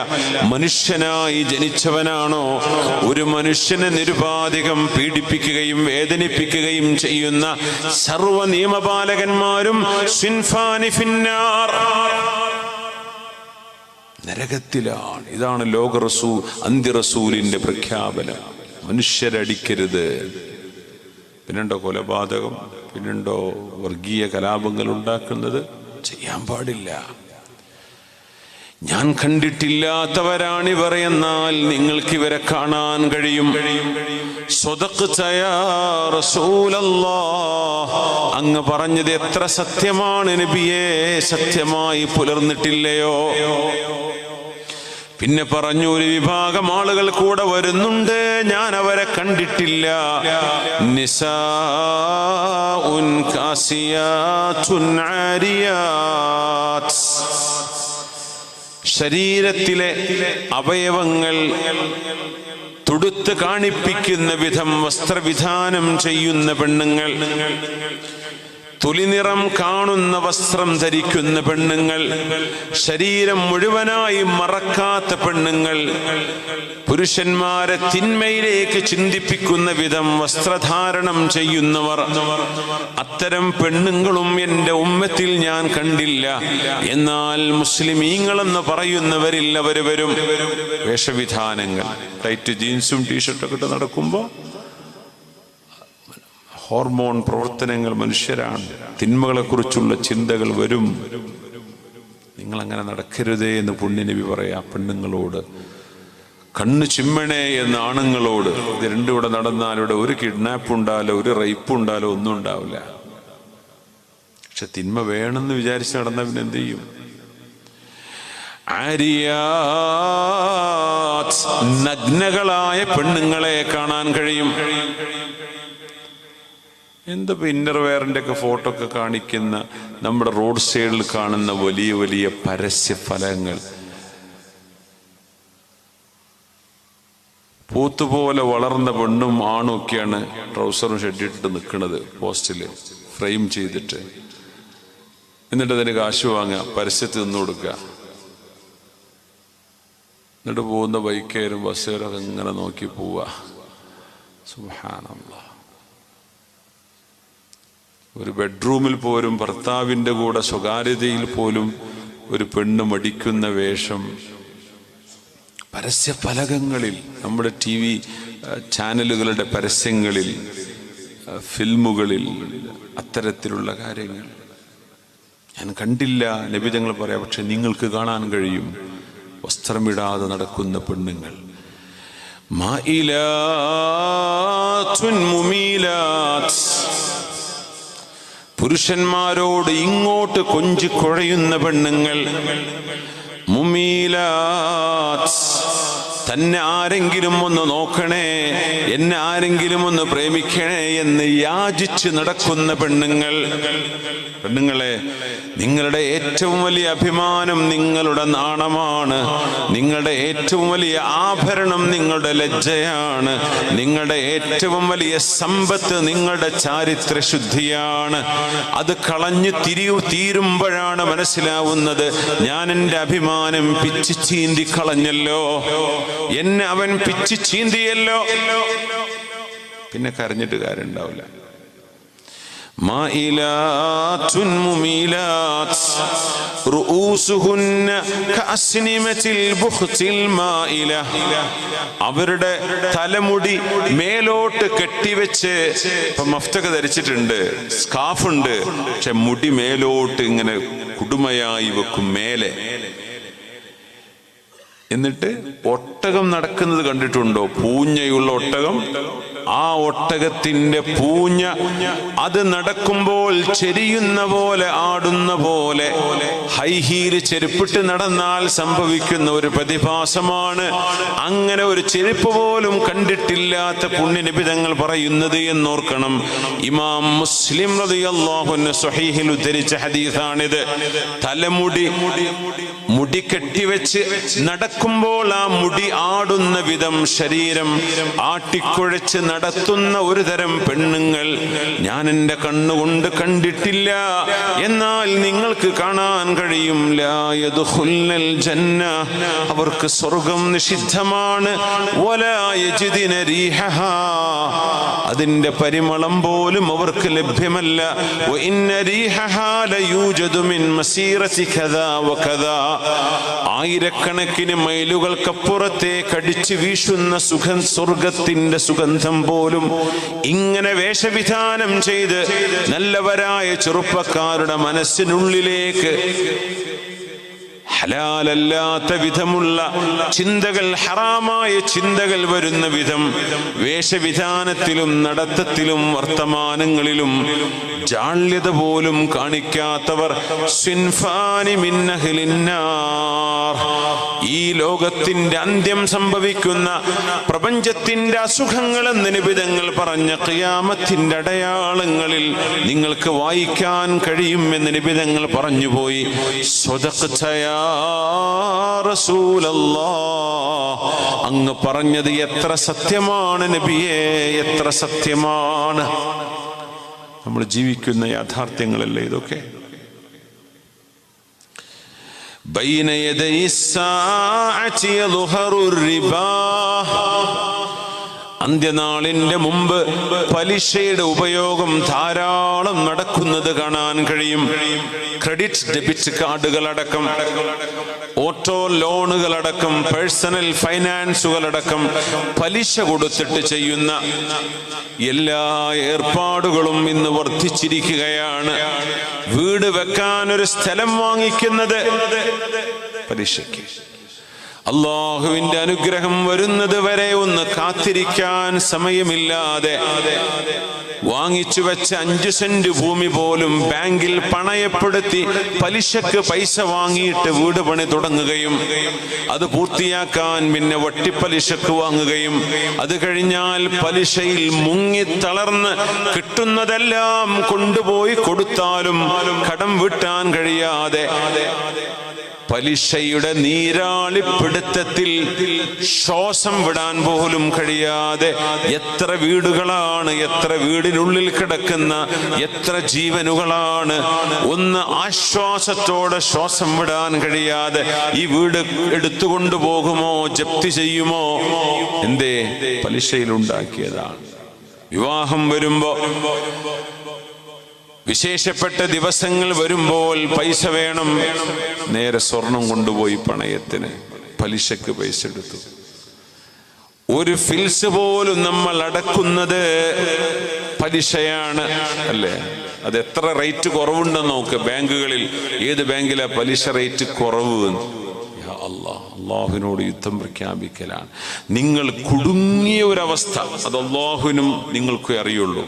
മനുഷ്യനായി ജനിച്ചവനാണോ ഒരു മനുഷ്യനെ നിരുപാധികം പീഡിപ്പിക്കുകയും വേദനിപ്പിക്കുകയും ചെയ്യുന്ന സർവ നിയമപാലകന്മാരും സിൻഫാനി ഫിന്നാർ, നരകത്തിലാണ്. ഇതാണ് ലോക റസൂൽ അന്ത്യ റസൂലിന്റെ പ്രഖ്യാപനം. മനുഷ്യരടിക്കരുത്. പിന്നുണ്ടോ കൊലപാതകം, പിന്നുണ്ടോ വർഗീയ കലാപങ്ങൾ ഉണ്ടാക്കുന്നത്? ചെയ്യാൻ പാടില്ല. ഞാൻ കണ്ടിട്ടില്ലാത്തവരാണിവർ എന്നാൽ നിങ്ങൾക്ക് ഇവരെ കാണാൻ കഴിയും. സ്വദഖ്ത യാ റസൂലല്ലാഹ്, അങ്ങ് പറഞ്ഞത് എത്ര സത്യമാണ് നബിയേ, സത്യമായി പുലർന്നിട്ടില്ലയോ? പിന്നെ പറഞ്ഞു, ഒരു വിഭാഗം ആളുകൾ കൂടെ വരുന്നുണ്ട്, ഞാൻ അവരെ കണ്ടിട്ടില്ല. നിസാഉൻ കാസിയാതുൻ ആരിയാത്, ശരീരത്തിലെ അവയവങ്ങൾ തുടുത്ത് കാണിപ്പിക്കുന്ന വിധം വസ്ത്രവിധാനം ചെയ്യുന്ന പെണ്ണുങ്ങൾ, തുലിനിറം കാണുന്ന വസ്ത്രം ധരിക്കുന്ന പെണ്ണുങ്ങൾ, ശരീരം മുഴുവനായി മറക്കാത്ത പെണ്ണുങ്ങൾ, പുരുഷന്മാരെ തിന്മയിലേക്ക് ചിന്തിപ്പിക്കുന്ന വിധം വസ്ത്രധാരണം ചെയ്യുന്നവർ, അത്തരം പെണ്ണുങ്ങളും എൻ്റെ ഉമ്മത്തിൽ ഞാൻ കണ്ടില്ല. എന്നാൽ മുസ്ലിമീങ്ങളെന്ന് പറയുന്നവരിൽ അവർ വരും. വേഷവിധാനങ്ങൾ, ടൈറ്റ് ജീൻസും ടീഷർട്ടൊക്കെ ഇട്ട് നടക്കുമ്പോൾ ഹോർമോൺ പ്രവർത്തനങ്ങൾ, മനുഷ്യരാണ്, തിന്മകളെക്കുറിച്ചുള്ള ചിന്തകൾ വരും. നിങ്ങളങ്ങനെ നടക്കരുതേ എന്ന് പുണ്യനബി പറയാ പെണ്ണുങ്ങളോട്. കണ്ണ് ചിമ്മണേ എന്ന് ആണുങ്ങളോട്. ഇത് രണ്ടും ഇവിടെ നടന്നാൽ ഇവിടെ ഒരു കിഡ്നാപ്പ് ഉണ്ടാലോ, ഒരു റേപ്പ് ഉണ്ടാലോ, ഒന്നും ഉണ്ടാവില്ല. പക്ഷെ തിന്മ വേണമെന്ന് വിചാരിച്ച് നടന്ന പിന്നെ എന്ത് ചെയ്യും? ആരിയാത്ത്, നഗ്നകളായ പെണ്ണുങ്ങളെ കാണാൻ കഴിയും. എന്താ ഇന്നർവെയറിൻ്റെ ഒക്കെ ഫോട്ടോ ഒക്കെ കാണിക്കുന്ന നമ്മുടെ റോഡ് സൈഡിൽ കാണുന്ന വലിയ വലിയ പരസ്യ ഫലങ്ങൾ, പൂത്തുപോലെ വളർന്ന പെണ്ണും ആണും ഒക്കെയാണ് ട്രൗസറും ഷെഡിട്ടിട്ട് നിൽക്കുന്നത് പോസ്റ്റിൽ ഫ്രെയിം ചെയ്തിട്ട്. എന്നിട്ട് അതിന് കാശ് വാങ്ങുക, പരസ്യത്തിൽ നിന്ന് കൊടുക്കുക. എന്നിട്ട് പോകുന്ന ബൈക്കുകാരും ബസ്സുകാരൊക്കെ ഇങ്ങനെ നോക്കി പോവുക. സുബ്ഹാനല്ലാഹ്. ഒരു ബെഡ്റൂമിൽ പോലും ഭർത്താവിൻ്റെ കൂടെ സ്വകാര്യതയിൽ പോലും ഒരു പെണ്ണ് മടിക്കുന്ന വേഷം പരസ്യ ഫലകങ്ങളിൽ, നമ്മുടെ TV ചാനലുകളുടെ പരസ്യങ്ങളിൽ, ഫിൽമുകളിൽ, അത്തരത്തിലുള്ള കാര്യങ്ങൾ ഞാൻ കണ്ടില്ല. നബി തങ്ങൾ പറയാം, പക്ഷെ നിങ്ങൾക്ക് കാണാൻ കഴിയും. വസ്ത്രമിടാതെ നടക്കുന്ന പെണ്ണുങ്ങൾ. മായിലാത്തുൻ മുമീലാത്ത്, പുരുഷന്മാരോട് ഇങ്ങോട്ട് കൊഞ്ചിക്കുഴയുന്ന പെണ്ണുങ്ങൾ. മുമീലാത്ത്, തന്നെ ആരെങ്കിലും ഒന്ന് നോക്കണേ, എന്നെ ആരെങ്കിലും ഒന്ന് പ്രേമിക്കണേ എന്ന് യാചിച്ച് നടക്കുന്ന പെണ്ണുങ്ങൾ. പെണ്ണുങ്ങളെ, നിങ്ങളുടെ ഏറ്റവും വലിയ അഭിമാനം നിങ്ങളുടെ നാണമാണ്. നിങ്ങളുടെ ഏറ്റവും വലിയ ആഭരണം നിങ്ങളുടെ ലജ്ജയാണ്. നിങ്ങളുടെ ഏറ്റവും വലിയ സമ്പത്ത് നിങ്ങളുടെ ചാരിത്രശുദ്ധിയാണ്. അത് കളഞ്ഞു തീരുമ്പോഴാണ് മനസ്സിലാവുന്നത്, ഞാൻ എൻ്റെ അഭിമാനം പിച്ചു ചീന്തി കളഞ്ഞല്ലോ, എന്നെ അവൻ പിച്ചു ചീന്തിയല്ലോ. പിന്നെ കരഞ്ഞിട്ട് കാര്യമുണ്ടാവില്ല. മായിലാത്തുൻ മുമീലാത്ത് റൂസുഹുന്ന കഅസ്നിമത്തിൽ ബുഖ്തിൽ മായില, അവരുടെ തലമുടി മേലോട്ട് കെട്ടിവെച്ച്, ഇപ്പൊ മഫ്തക ധരിച്ചിട്ടുണ്ട്, സ്കാർഫ് ഉണ്ട്, പക്ഷെ മുടി മേലോട്ട് ഇങ്ങനെ കുടുമയായി വെക്കും മേലെ. എന്നിട്ട് ഒട്ടകം നടക്കുന്നത് കണ്ടിട്ടുണ്ടോ? പൂഞ്ഞയുള്ള ഒട്ടകം. ആ ഒട്ടകത്തിന്റെ പൂഞ്ഞ അത് നടക്കുമ്പോൾ ചെരിയുന്ന പോലെ, ആടുന്ന പോലെ, ഹൈഹീല് ചെരുപ്പിട്ട് നടന്നാൽ സംഭവിക്കുന്ന ഒരു പ്രതിഭാസമാണ്. അങ്ങനെ ഒരു ചെരുപ്പ് പോലും കണ്ടിട്ടില്ലാത്ത പുണ്യനബി തങ്ങൾ പറയുന്നത് എന്നോർക്കണം. ഇമാം മുസ്ലിം റളിയല്ലാഹു അൻഹു സ്വഹീഹിൽ ഉദ്ധരിച്ച ഹദീസാണിത്. തലമുടി മുടി കെട്ടിവെച്ച് നടക്കുമ്പോൾ ആ മുടി ആടുന്ന വിധം ശരീരം ആട്ടിക്കുഴച്ച് നടത്തുന്ന ഒരു തരം പെണ്ണുങ്ങൾ ഞാൻ എൻ്റെ കണ്ണുകൊണ്ട് കണ്ടിട്ടില്ല. എന്നാൽ നിങ്ങൾക്ക് കാണാൻ കഴിയും. ലാ യദ്ഖുൽനൽ ജന്ന, അവർക്ക് സ്വർഗം നിഷിദ്ധമാണ്. വലാ യജിദിന റീഹഹാ, അതിന്റെ പരിമളം പോലും അവർക്ക് ലഭ്യമല്ല. വ ഇന്ന റീഹഹാ ലയൂജദു മിൻ മസീറതി കദാ വകദാ, ആയിരക്കണക്കിന് മൈലുകൾക്കപ്പുറത്തേക്ക് അടിച്ചു വീശുന്ന സ്വർഗത്തിന്റെ സുഗന്ധം പോലും ഇങ്ങനെ വേഷവിധാനം ചെയ്ത് നല്ലവരായ ചെറുപ്പക്കാരുടെ മനസ്സിനുള്ളിലേക്ക് ഹലാലല്ലാത്ത വിധമുള്ള ചിന്തകൾ, ഹറാമായ ചിന്തകൾ വരുന്ന വിധം വേഷവിധാനത്തിലും നടത്തത്തിലും വർത്തമാനങ്ങളിലും ജാള്യത പോലും കാണിക്കാത്തവർ സിൻഫാനി മിൻ അഹ്ലിന്നാർ. ഈ ലോകത്തിന്റെ അന്ത്യം സംഭവിക്കുന്ന പ്രപഞ്ചത്തിന്റെ അസുഖങ്ങളെന്ന് നിബിധങ്ങൾ പറഞ്ഞ ഖിയാമത്തിന്റെ അടയാളങ്ങളിൽ നിങ്ങൾക്ക് വായിക്കാൻ കഴിയുമെന്ന് നിബിധങ്ങൾ പറഞ്ഞുപോയി. സ്വദഖ്ത യാ റസൂലല്ലാഹ്, അങ്ങ് പറഞ്ഞത് എത്ര സത്യമാണ് നബിയേ, എത്ര സത്യമാണ്. നമ്മൾ ജീവിക്കുന്ന യാഥാർത്ഥ്യങ്ങളല്ലേ ഇതൊക്കെ. ബൈന യദൈ സ്സാഅതി യദ്ഹറു റിബാ, അന്ത്യനാളിന്റെ മുമ്പ് പലിശയുടെ ഉപയോഗം ധാരാളം നടക്കുന്നത് കാണാൻ കഴിയും. ക്രെഡിറ്റ് ഡെബിറ്റ് കാർഡുകളടക്കം, ഓട്ടോ ലോണുകളടക്കം, പേഴ്സണൽ ഫൈനാൻസുകളടക്കം പലിശ കൊടുത്തിട്ട് ചെയ്യുന്ന എല്ലാ ഏർപ്പാടുകളും ഇന്ന് വർദ്ധിച്ചിരിക്കുകയാണ്. വീട് വെക്കാൻ ഒരു സ്ഥലം വാങ്ങിക്കുന്നത് പലിശയ്ക്ക്. അള്ളാഹുവിന്റെ അനുഗ്രഹം വരുന്നത് വരെ ഒന്ന് കാത്തിരിക്കാൻ സമയമില്ലാതെ വാങ്ങിച്ചു വെച്ച 5 സെന്റ് ഭൂമി പോലും ബാങ്കിൽ പണയപ്പെടുത്തി പലിശക്ക് പൈസ വാങ്ങിയിട്ട് വീട് പണി തുടങ്ങുകയും അത് പൂർത്തിയാക്കാൻ പിന്നെ വട്ടിപ്പലിശക്ക് വാങ്ങുകയും അത് കഴിഞ്ഞാൽ പലിശയിൽ മുങ്ങി തളർന്ന് കിട്ടുന്നതെല്ലാം കൊണ്ടുപോയി കൊടുത്താലും കടം വീട്ടാൻ കഴിയാതെ പലിശയുടെ നീരാളിപ്പിടുത്തത്തിൽ ശ്വാസം വിടാൻ പോലും കഴിയാതെ എത്ര വീടുകളാണ്, എത്ര വീടിനുള്ളിൽ കിടക്കുന്ന എത്ര ജീവനുകളാണ് ഒന്ന് ആശ്വാസത്തോടെ ശ്വാസം വിടാൻ കഴിയാതെ ഈ വീട് എടുത്തുകൊണ്ടു പോകുമോ, ജപ്തി ചെയ്യുമോ? എന്തേ? പലിശയിലുണ്ടാക്കിയതാണ്. വിവാഹം വരുമ്പോ, വിശേഷപ്പെട്ട ദിവസങ്ങൾ വരുമ്പോൾ പൈസ വേണം, നേരെ സ്വർണം കൊണ്ടുപോയി പണയത്തിന് പലിശക്ക് പൈസ എടുത്തു. ഒരു ഫിൽസ് പോലും നമ്മൾ അടക്കുന്നത് പലിശയാണ് അല്ലേ? അത് എത്ര റേറ്റ് കുറവുണ്ടെന്ന് നോക്ക് ബാങ്കുകളിൽ. ഏത് ബാങ്കിലാ പലിശ റേറ്റ് കുറവ്? അള്ളാഹുവിനോട് യുദ്ധം പ്രഖ്യാപിക്കലാണ്. നിങ്ങൾ കുടുങ്ങിയ ഒരവസ്ഥ അത് അള്ളാഹുവിനും നിങ്ങൾക്കേ അറിയുള്ളൂ.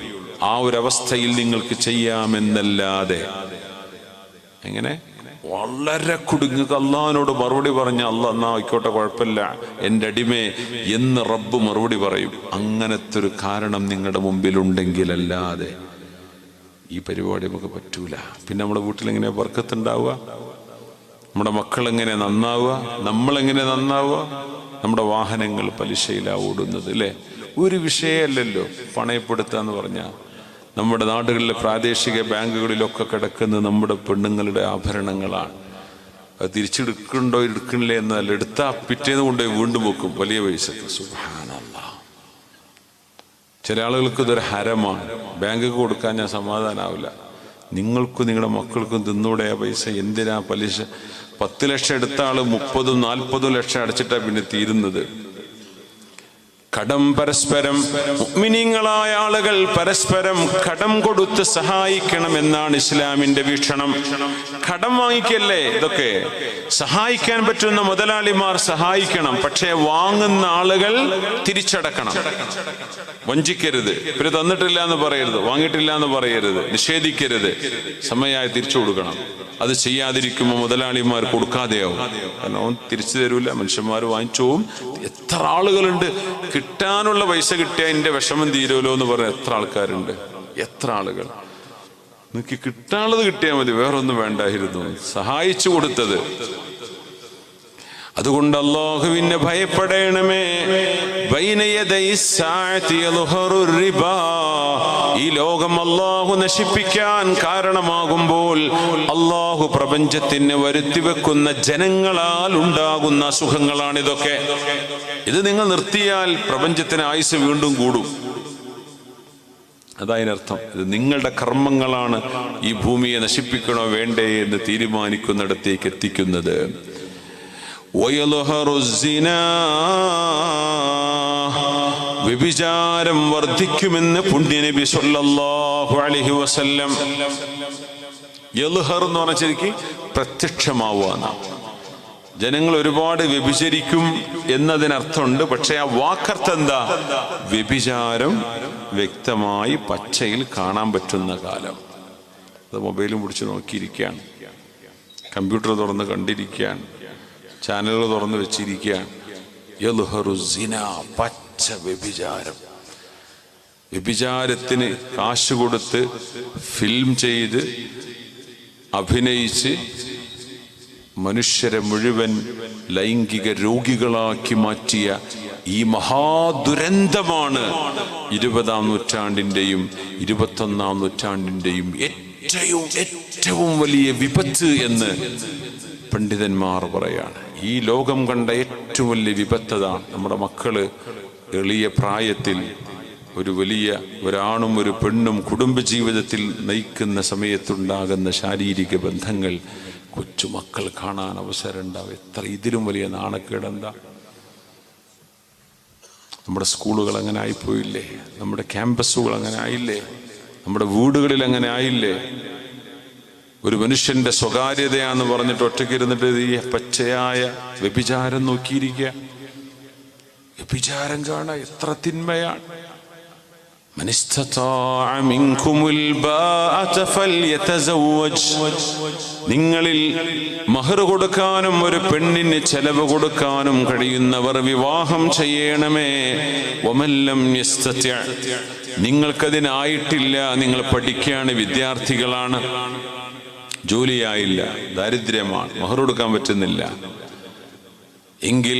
ആ ഒരവസ്ഥയിൽ നിങ്ങൾക്ക് ചെയ്യാമെന്നല്ലാതെ എങ്ങനെ വളരെ കുടുങ്ങുക. അള്ളാഹിനോട് മറുപടി പറഞ്ഞ അള്ളാഹ് എന്നാ ആയിക്കോട്ടെ, കുഴപ്പമില്ല എൻ്റെ അടിമേ എന്ന് റബ്ബ് മറുപടി പറയും. അങ്ങനത്തെ ഒരു കാരണം നിങ്ങളുടെ മുമ്പിലുണ്ടെങ്കിലല്ലാതെ ഈ പരിപാടി നമുക്ക് പറ്റൂല. പിന്നെ നമ്മുടെ വീട്ടിലെങ്ങനെ ബർക്കത്തുണ്ടാവുക? നമ്മുടെ മക്കളെങ്ങനെ നന്നാവുക? നമ്മളെങ്ങനെ നന്നാവുക? നമ്മുടെ വാഹനങ്ങൾ പലിശയിലാ ഓടുന്നത് അല്ലേ? ഒരു വിഷയമല്ലല്ലോ പണയപ്പെടുത്തുക എന്ന് പറഞ്ഞാൽ. നമ്മുടെ നാടുകളിലെ പ്രാദേശിക ബാങ്കുകളിലൊക്കെ കിടക്കുന്നത് നമ്മുടെ പെണ്ണുങ്ങളുടെ ആഭരണങ്ങളാണ്. അത് തിരിച്ചെടുക്കണ്ടോ എടുക്കണില്ലേ എന്നല്ല, എടുത്താ പിറ്റേന്ന് കൊണ്ടുപോയി വീണ്ടും വെക്കും വലിയ പൈസക്ക്. സുബ്ഹാനല്ലാഹ്. ചില ആളുകൾക്ക് ഇതൊരു ഹരമാണ്. ബാങ്കിക്ക് കൊടുക്കാൻ ഞാൻ സമാധാനാവില്ല. നിങ്ങൾക്കും നിങ്ങളുടെ മക്കൾക്കും തിന്നൂടെ ആ പൈസ? എന്തിനാ പലിശ? 10 ലക്ഷം എടുത്ത ആള് 30-40 ലക്ഷം അടച്ചിട്ടാ പിന്നെ തീരുന്നത്. കടം പരസ്പരം, മുഅ്മിനീങ്ങളായ ആളുകൾ പരസ്പരം കടം കൊടുത്ത് സഹായിക്കണമെന്നാണ് ഇസ്ലാമിന്റെ വീക്ഷണം. കടം വാങ്ങിക്കല്ലേ ഇതൊക്കെ. സഹായിക്കാൻ പറ്റുന്ന മുതലാളിമാർ സഹായിക്കണം, പക്ഷേ വാങ്ങുന്ന ആളുകൾ തിരിച്ചടക്കണം. വഞ്ചിക്കരുത്. ഇവര് തന്നിട്ടില്ല എന്ന് പറയരുത്, വാങ്ങിയിട്ടില്ല എന്ന് പറയരുത്, നിഷേധിക്കരുത്. സമയമായി തിരിച്ചു കൊടുക്കണം. അത് ചെയ്യാതിരിക്കുമ്പോൾ മുതലാളിമാർ കൊടുക്കാതെയാവും. കാരണം അവൻ തിരിച്ചു തരൂല, മനുഷ്യന്മാർ വാങ്ങിച്ചു പോവും. എത്ര ആളുകളുണ്ട് കിട്ടാനുള്ള പൈസ കിട്ടിയാൽ എൻ്റെ വിഷമം തീരുമല്ലോ എന്ന് പറഞ്ഞ എത്ര ആൾക്കാരുണ്ട്, എത്ര ആളുകൾ. നിങ്ങൾക്ക് കിട്ടാനുള്ളത് കിട്ടിയാൽ മതി, വേറൊന്നും വേണ്ടായിരുന്നു. സഹായിച്ചു കൊടുത്തത്. അതുകൊണ്ട് അല്ലാഹുവിനെ ഭയപ്പെടണമേ. ഈ ലോകം അല്ലാഹു നശിപ്പിക്കാൻ കാരണമാകുമ്പോൾ അല്ലാഹു പ്രപഞ്ചത്തിന് വരുത്തിവെക്കുന്ന ജനങ്ങളാൽ ഉണ്ടാകുന്ന അസുഖങ്ങളാണിതൊക്കെ. ഇത് നിങ്ങൾ നിർത്തിയാൽ പ്രപഞ്ചത്തിന് ആയുസ് വീണ്ടും കൂടും. അതതിനർത്ഥം. ഇത് നിങ്ങളുടെ കർമ്മങ്ങളാണ് ഈ ഭൂമിയെ നശിപ്പിക്കണോ വേണ്ടേ എന്ന് തീരുമാനിക്കുന്നിടത്തേക്ക് എത്തിക്കുന്നത്. വയൽഹറു സിനാ, വ്യഭിചാരം വർദ്ധിക്കുമെന്ന് പുണ്യനബി സല്ലല്ലാഹു അലൈഹി വസല്ലം. യൽഹർ എന്ന് പറഞ്ഞാൽ ശരിക്കും പ്രത്യക്ഷമാവുക. ജനങ്ങൾ ഒരുപാട് വ്യഭിചരിക്കും എന്നതിനർത്ഥമുണ്ട്. പക്ഷെ ആ വാക്കർത്ഥം എന്താ? വ്യഭിചാരം വ്യക്തമായി പച്ചയിൽ കാണാൻ പറ്റുന്ന കാലം. അത് മൊബൈലും പിടിച്ച് നോക്കിയിരിക്കുകയാണ്, കമ്പ്യൂട്ടർ തുറന്ന് കണ്ടിരിക്കുകയാണ്, ചാനലുകൾ തുറന്ന് വെച്ചിരിക്കുകയാണ്. യൽഹറു സിനാ, പച്ച വ്യഭിചാരം. വ്യഭിചാരത്തിന് കാശ് കൊടുത്ത് ഫിലിം ചെയ്ത് അഭിനയിച്ച് മനുഷ്യരെ മുഴുവൻ ലൈംഗിക രോഗികളാക്കി മാറ്റിയ ഈ മഹാദുരന്തമാണ് 20-ാം നൂറ്റാണ്ടിൻ്റെയും 21-ാം നൂറ്റാണ്ടിൻ്റെയും ഏറ്റവും വലിയ വിപത്ത് എന്ന് പണ്ഡിതന്മാർ പറയാണ്. ഈ ലോകം കണ്ട ഏറ്റവും വലിയ വിപത്തതാണ്. നമ്മുടെ മക്കള് എളിയ പ്രായത്തിൽ ഒരു വലിയ ഒരാണും ഒരു പെണ്ണും കുടുംബജീവിതത്തിൽ നയിക്കുന്ന സമയത്തുണ്ടാകുന്ന ശാരീരിക ബന്ധങ്ങൾ കൊച്ചുമക്കൾ കാണാൻ അവസരം ഉണ്ടാവും. എത്ര ഇതിലും വലിയ നാണക്കേടെന്താ? നമ്മുടെ സ്കൂളുകൾ അങ്ങനെ ആയിപ്പോയില്ലേ? നമ്മുടെ ക്യാമ്പസുകൾ അങ്ങനെ ആയില്ലേ? നമ്മുടെ വീടുകളിൽ അങ്ങനെ ആയില്ലേ? ഒരു മനുഷ്യന്റെ സ്വകാര്യതയാന്ന് പറഞ്ഞിട്ട് ഒറ്റയ്ക്ക് ഇരുന്നിട്ട് ഈ പച്ചയായ വ്യഭിചാരം നോക്കിയിരിക്കുക. വ്യഭിചാരം കാണാൻ എത്ര തിന്മയാണ്. നിങ്ങളിൽ മഹർ കൊടുക്കാനും ഒരു പെണ്ണിന് ചെലവ് കൊടുക്കാനും കഴിയുന്നവർ വിവാഹം ചെയ്യണമേ. വമല്ലം യസ്തതി', നിങ്ങൾക്കതിനായിട്ടില്ല, നിങ്ങൾ പഠിക്കുകയാണ്, വിദ്യാർത്ഥികളാണ്, ജോലിയായില്ല, ദാരിദ്ര്യമാണ്, മഹർ കൊടുക്കാൻ പറ്റുന്നില്ല എങ്കിൽ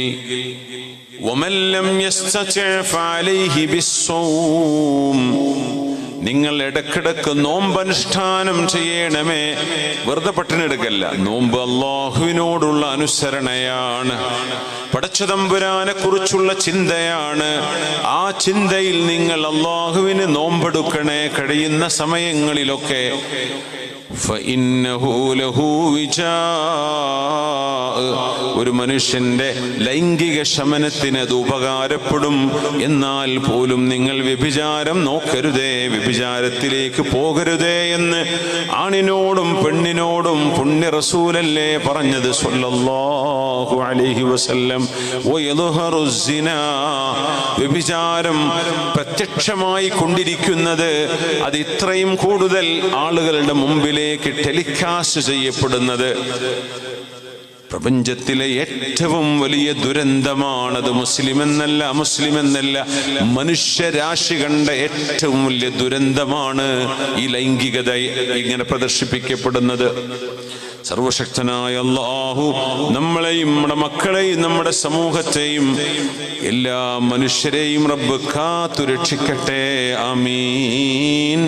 വമല്ലം യസ്തതി' ഫഅലൈഹി ബിസ്സൗം, നിങ്ങൾ ഇടക്കിടക്ക് നോമ്പനുഷ്ഠാനം ചെയ്യണമേ. വെറുതെ പട്ടിണിയെടുക്കല്ല. നോമ്പ് അല്ലാഹുവിനോടുള്ള അനുസരണയാണ്, പടച്ചതമ്പുരാനെ കുറിച്ചുള്ള ചിന്തയാണ്. ആ ചിന്തയിൽ നിങ്ങൾ അല്ലാഹുവിന് നോമ്പെടുക്കണേ കഴിയുന്ന സമയങ്ങളിലൊക്കെ. ഒരു മനുഷ്യന്റെ ലൈംഗിക ശമനത്തിന് അത് ഉപകാരപ്പെടും. എന്നാൽ പോലും നിങ്ങൾ വ്യഭിചാരം നോക്കരുതേ, വ്യഭിചാരത്തിലേക്ക് പോകരുതേ എന്ന് ആണിനോടും പെണ്ണിനോടും പുണ്യ റസൂലല്ലേ പറഞ്ഞത് സ്വല്ലല്ലാഹു അലൈഹി വസല്ലം. വയൽഹറു സിനാ, വ്യഭിചാരം പ്രത്യക്ഷമായി കൊണ്ടിരിക്കുന്നത് അത് ഇത്രയും കൂടുതൽ ആളുകളുടെ മുമ്പിലേക്ക് ടെലികാസ്റ്റ് ചെയ്യപ്പെടുന്നത് പ്രപഞ്ചത്തിലെ ഏറ്റവും വലിയ ദുരന്തമാണത്. മുസ്ലിം എന്നല്ല, മുസ്ലിം എന്നല്ല, മനുഷ്യരാശി കണ്ട ഏറ്റവും വലിയ ദുരന്തമാണ് ഈ ലൈംഗികത ഇങ്ങനെ പ്രദർശിപ്പിക്കപ്പെടുന്നത്. സർവശക്തനായ അല്ലാഹു നമ്മളെയും നമ്മുടെ മക്കളെയും നമ്മുടെ സമൂഹത്തെയും എല്ലാ മനുഷ്യരെയും റബ്ബ് കാത്തു രക്ഷിക്കട്ടെ. ആമീൻ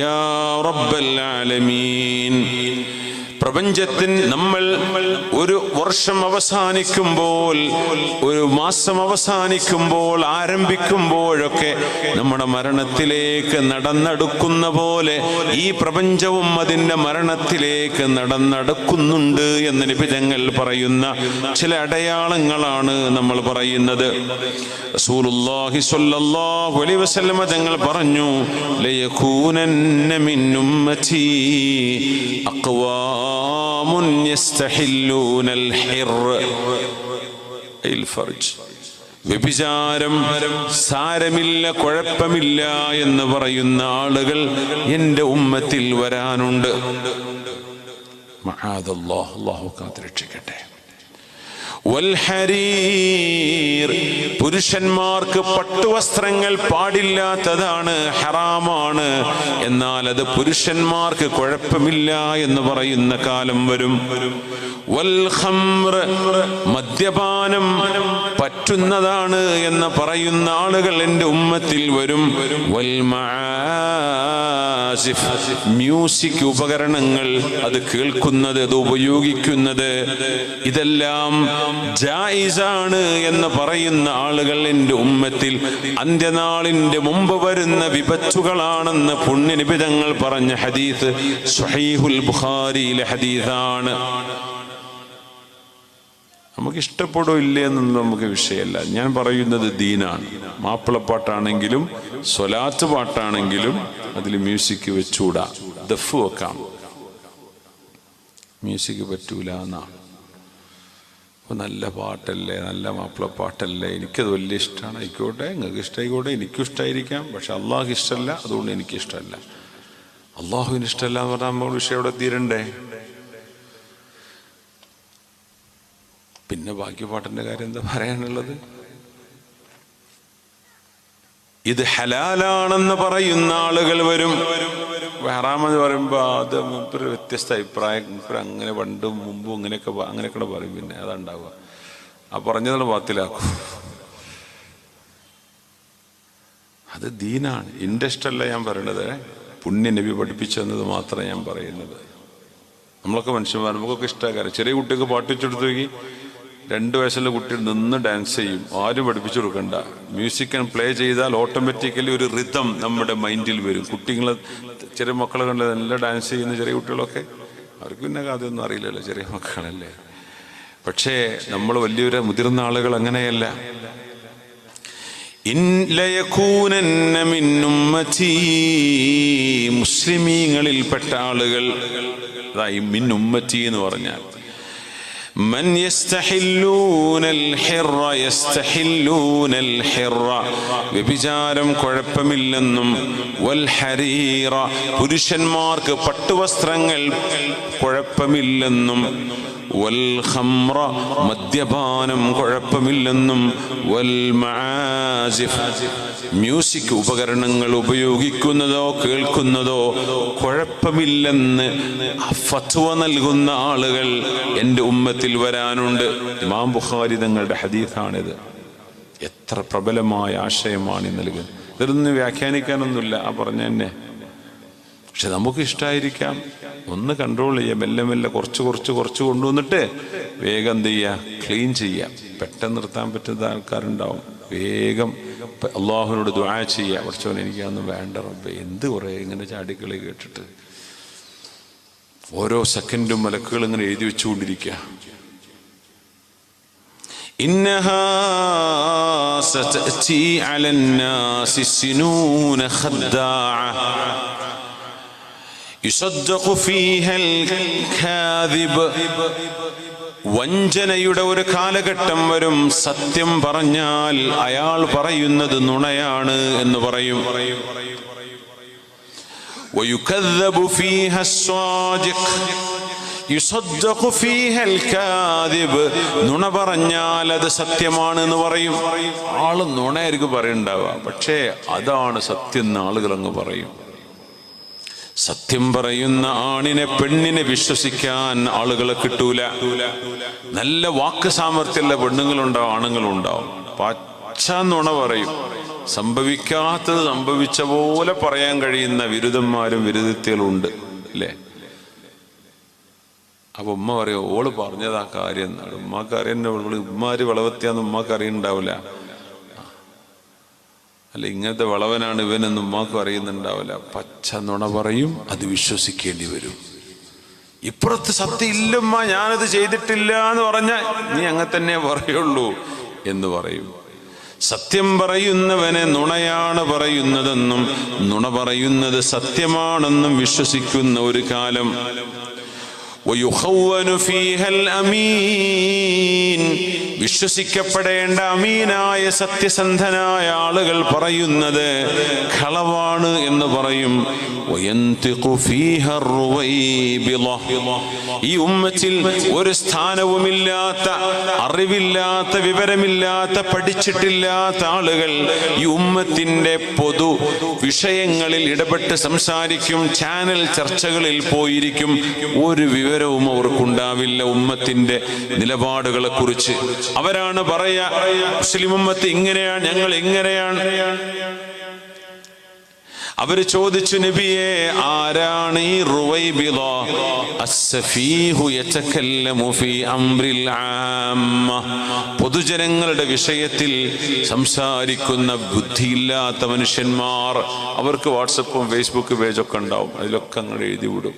യാ റബ്ബൽ ആലമീൻ. പ്രപഞ്ചത്തിൽ നമ്മൾ ഒരു വർഷം അവസാനിക്കുമ്പോൾ, ഒരു മാസം അവസാനിക്കുമ്പോൾ, ആരംഭിക്കുമ്പോഴൊക്കെ നമ്മുടെ മരണത്തിലേക്ക് നടന്നെടുക്കുന്ന പോലെ ഈ പ്രപഞ്ചവും അതിൻ്റെ മരണത്തിലേക്ക് നടന്നെടുക്കുന്നുണ്ട് എന്ന് നിബിധങ്ങൾ പറയുന്ന ചില അടയാളങ്ങളാണ് നമ്മൾ പറയുന്നത്. റസൂലുള്ളാഹി സ്വല്ലല്ലാഹു അലൈഹി വസല്ലം തങ്ങൾ പറഞ്ഞു, ലയകൂനന്ന മിൻ ഉമ്മതി അഖ്വാമുൻ യസ്തഹില്ലൂനൽ ഫർജ്. വ്യഭിചാരം സാരമില്ല, കുഴപ്പമില്ല എന്ന് പറയുന്ന ആളുകൾ എൻ്റെ ഉമ്മത്തിൽ വരാനുണ്ട്. മഅദല്ലാഹ്, അല്ലാഹു കാത്തുരക്ഷിക്കട്ടെ. വൽഹരീർ, പുരുഷന്മാർക്ക് പട്ടുവസ്ത്രങ്ങൾ പാടില്ലാത്തതാണ്, ഹറാമാണ്. എന്നാൽ അത് പുരുഷന്മാർക്ക് കുഴപ്പമില്ല എന്ന് പറയുന്ന കാലം വരും. വൽഖംർ, മദ്യപാനം പറ്റുന്നതാണ് എന്ന് പറയുന്ന ആളുകൾ എൻ്റെ ഉമ്മത്തിൽ വരും. വൽമആസിഫ്, മ്യൂസിക് ഉപകരണങ്ങൾ, അത് കേൾക്കുന്നത്, അത് ഉപയോഗിക്കുന്നത്, ഇതെല്ലാം ജായിസാണ് എന്ന് പറയുന്ന ആളുകൾ എൻ്റെ ഉമ്മത്തിൽ അന്ത്യനാളിന്റെ മുമ്പ് വരുന്ന വിപത്തുകളാണെന്ന് പുണ്യനിബിധങ്ങൾ പറഞ്ഞ ഹദീസ് സ്വഹീഹുൽ ബുഖാരിയിലെ ഹദീസാണ്. നമുക്ക് ഇഷ്ടപ്പെടോ ഇല്ലേ എന്നൊന്നും നമുക്ക് വിഷയമല്ല. ഞാൻ പറയുന്നത് ദീനാണ്. മാപ്പിളപ്പാട്ടാണെങ്കിലും സ്വലാത്ത് പാട്ടാണെങ്കിലും അതിൽ മ്യൂസിക് വെച്ചൂടാ. ദഫ് വെക്കാം, മ്യൂസിക് പറ്റൂല എന്നാണ്. അപ്പോൾ നല്ല പാട്ടല്ലേ, നല്ല മാപ്പിളപ്പാട്ടല്ലേ, എനിക്കത് വലിയ ഇഷ്ടമാണ്. ആയിക്കോട്ടെ, നിങ്ങൾക്ക് ഇഷ്ടമായിക്കോട്ടെ, എനിക്കും ഇഷ്ടമായിരിക്കാം. പക്ഷെ അള്ളാഹു ഇഷ്ടമല്ല, അതുകൊണ്ട് എനിക്കിഷ്ടമല്ല. അള്ളാഹുവിന് ഇഷ്ടമല്ല എന്ന് പറഞ്ഞാൽ നമ്മൾ വിഷയം അവിടെ തീരണ്ടേ? പിന്നെ ബാക്കി പാട്ടിന്റെ കാര്യം എന്താ പറയാനുള്ളത്? ഇത് ഹലാലാണെന്ന് പറയുന്ന ആളുകൾ വരും. ഹറാമെന്ന് പറയുമ്പോ അത് മൂപ്പര് വ്യത്യസ്ത അഭിപ്രായം, മൂപ്പര് അങ്ങനെ പണ്ടും മുമ്പും അങ്ങനെയൊക്കെ പറയും. പിന്നെ അതുണ്ടാവുക, ആ പറഞ്ഞതാണ് ബാത്തിലാക്കും. അത് ദീനാണ്. എൻ്റെ ഇഷ്ടമല്ല ഞാൻ പറയണത്, പുണ്യ നബി പഠിപ്പിച്ചു തന്നത് മാത്രമേ ഞാൻ പറയുന്നത്. നമ്മളൊക്കെ മനുഷ്യന്മാർ, നമുക്കൊക്കെ ഇഷ്ടക്കാരം. ചെറിയ കുട്ടിക്ക് പാട്ട് വെച്ചെടുത്ത് നോക്കി, 2 വയസ്സുള്ള കുട്ടികൾ നിന്ന് ഡാൻസ് ചെയ്യും, ആരും പഠിപ്പിച്ചു കൊടുക്കണ്ട. മ്യൂസിക് പ്ലേ ചെയ്താൽ ഓട്ടോമാറ്റിക്കലി ഒരു റിതം നമ്മുടെ മൈൻഡിൽ വരും. കുട്ടികളെ, ചെറിയ മക്കളെ കണ്ട് നല്ല ഡാൻസ് ചെയ്യുന്ന ചെറിയ കുട്ടികളൊക്കെ, അവർക്ക് പിന്നെ അതൊന്നും അറിയില്ലല്ലോ, ചെറിയ മക്കളല്ലേ. പക്ഷേ നമ്മൾ വലിയൊരു മുതിർന്ന ആളുകൾ അങ്ങനെയല്ല. മുസ്ലിമീങ്ങളിൽപ്പെട്ട ആളുകൾ, മിൻ ഉമ്മത്തി എന്ന് പറഞ്ഞാൽ من يستحلون الحر يستحلون الحر വ്യഭിചാരം കുഴപ്പമില്ലെന്നും വൽഹരീറ പുരുഷന്മാർക്ക് പട്ടുവസ്ത്രങ്ങൾ കുഴപ്പമില്ലെന്നും വൽഖംറ മദ്യപാനം കുഴപ്പമില്ലെന്നും വൽമആസിഫ് മ്യൂസിക് ഉപകരണങ്ങൾ ഉപയോഗിക്കുന്നതോ കേൾക്കുന്നതോ കുഴപ്പമില്ലെന്ന് ഫത്വ നൽകുന്ന ആളുകൾ എൻ്റെ ഉമ്മത്തിൽ വരാനുണ്ട്. ഇമാം ബുഖാരി തങ്ങളുടെ ഹദീസാണിത്. എത്ര പ്രബലമായ ആശയമാണ് നൽകുന്നത്. ഇതൊന്നും വ്യാഖ്യാനിക്കാനൊന്നുമില്ല, ആ പറഞ്ഞ തന്നെ. പക്ഷെ നമുക്ക് ഇഷ്ടമായിരിക്കാം. ഒന്ന് കൺട്രോൾ ചെയ്യാം, മെല്ലെ മെല്ലെ കുറച്ച് കൊണ്ടുവന്നിട്ട് വേഗം എന്ത് ചെയ്യുക, ക്ലീൻ ചെയ്യാം. പെട്ടെന്ന് നിർത്താൻ പറ്റുന്ന ആൾക്കാരുണ്ടാവും. വേഗം അള്ളാഹുവിനോട് ദുആ ചെയ്യുക, പഠിച്ചോൻ എനിക്കതൊന്നും വേണ്ട റബ്ബേ. എന്ത് കുറേ ഇങ്ങനെ ചാടിക്കളി കേട്ടിട്ട് ഓരോ സെക്കൻഡും മലക്കുകൾ ഇങ്ങനെ എഴുതി വെച്ചുകൊണ്ടിരിക്കുക. ഇന്നഹാ സതഅതി അലന്നാസി സിനൂന ഖദ്ദാഅ യുസദ്ദഖു ഫീഹൽ കാദിബ്. വഞ്ചനയുടെ ഒരു കാലഘട്ടം വരും. സത്യം പറഞ്ഞാൽ അയാൾ പറയുന്നത് നുണയാണ് എന്ന് പറയും. വയുകദ്ദബു ഫീഹാ സ്വാദിഖ് യുസദ്ദഖു ഫീഹൽ കാദിബ്. നുണ പറഞ്ഞാൽ അത് സത്യമാണ് എന്ന് പറയും. ആള് നുണയായിരിക്കും പറയുന്നുണ്ടാവുക, പക്ഷേ അതാണ് സത്യം എന്ന് ആളുകൾ അങ്ങ് പറയും. സത്യം പറയുന്ന ആണിനെ പെണ്ണിനെ വിശ്വസിക്കാൻ ആളുകളെ കിട്ടൂല. നല്ല വാക്ക് സാമർത്ഥ്യമുള്ള പെണ്ണുങ്ങളുണ്ടാവും, ആണുങ്ങളുണ്ടാവും. പച്ച നുണ പറയും. സംഭവിക്കാത്തത് സംഭവിച്ച പോലെ പറയാൻ കഴിയുന്ന വിരുദ്ധന്മാരും വിരുദ്ധത്തികളും ഉണ്ട്, അല്ലേ? അപ്പൊ ഉമ്മ പറയും, ഓള് പറഞ്ഞതാ കാര്യം എന്നാണ്. ഉമ്മാക്ക് അറിയുന്ന ഉമ്മാര് വളവത്തിയാന്ന് ഉമ്മാക്ക് അറിയുന്നുണ്ടാവില്ല. അല്ല, ഇങ്ങനത്തെ വളവനാണ് ഇവനെന്ന് ഉമ്മാക്കും അറിയുന്നുണ്ടാവില്ല. പച്ച നുണ പറയും, അത് വിശ്വസിക്കേണ്ടി വരും. ഇപ്പുറത്ത് സത്യം ഇല്ലമ്മ, ഞാനത് ചെയ്തിട്ടില്ല എന്ന് പറഞ്ഞാൽ നീ അങ്ങനെ തന്നെ പറയുള്ളൂ എന്ന് പറയും. സത്യം പറയുന്നവനെ നുണയാണ് പറയുന്നതെന്നും നുണ പറയുന്നത് സത്യമാണെന്നും വിശ്വസിക്കുന്ന ഒരു കാലം. വിശ്വസിക്കപ്പെടേണ്ട അമീനായ സത്യസന്ധനായ ആളുകൾ പറയുന്നത് കളവാണ് എന്ന് പറയും. ഈ ഉമ്മത്തിൽ ഒരു സ്ഥാനവുമില്ലാത്ത, അറിവില്ലാത്ത, വിവരമില്ലാത്ത, പഠിച്ചിട്ടില്ലാത്ത ആളുകൾ ഈ ഉമ്മത്തിന്റെ പൊതു വിഷയങ്ങളിൽ ഇടപെട്ട് സംസാരിക്കും. ചാനൽ ചർച്ചകളിൽ പോയിരിക്കും. ഒരു വിവരവും അവർക്കുണ്ടാവില്ല ഉമ്മത്തിന്റെ നിലപാടുകളെ കുറിച്ച്. അവരാണ് പറയാ, മുസ്ലിം ഉമ്മത്ത് ഇങ്ങനെയാണ്, ഞങ്ങൾ ഇങ്ങനെയാണ്. അവര് ചോദിച്ചു, നബിയെ, ആരാണ് ഈ റുവൈബിള? അസ്സഫീഹു യതകല്ലമു ഫീ അംറിൽ ആമ്മ. പൊതുജനങ്ങളുടെ വിഷയത്തിൽ സംസാരിക്കുന്ന ബുദ്ധിയില്ലാത്ത മനുഷ്യന്മാർ. അവർക്ക് വാട്സപ്പും ഫേസ്ബുക്ക് പേജൊക്കെ ഉണ്ടാവും, അതിലൊക്കെ അങ്ങനെ എഴുതി വിടും.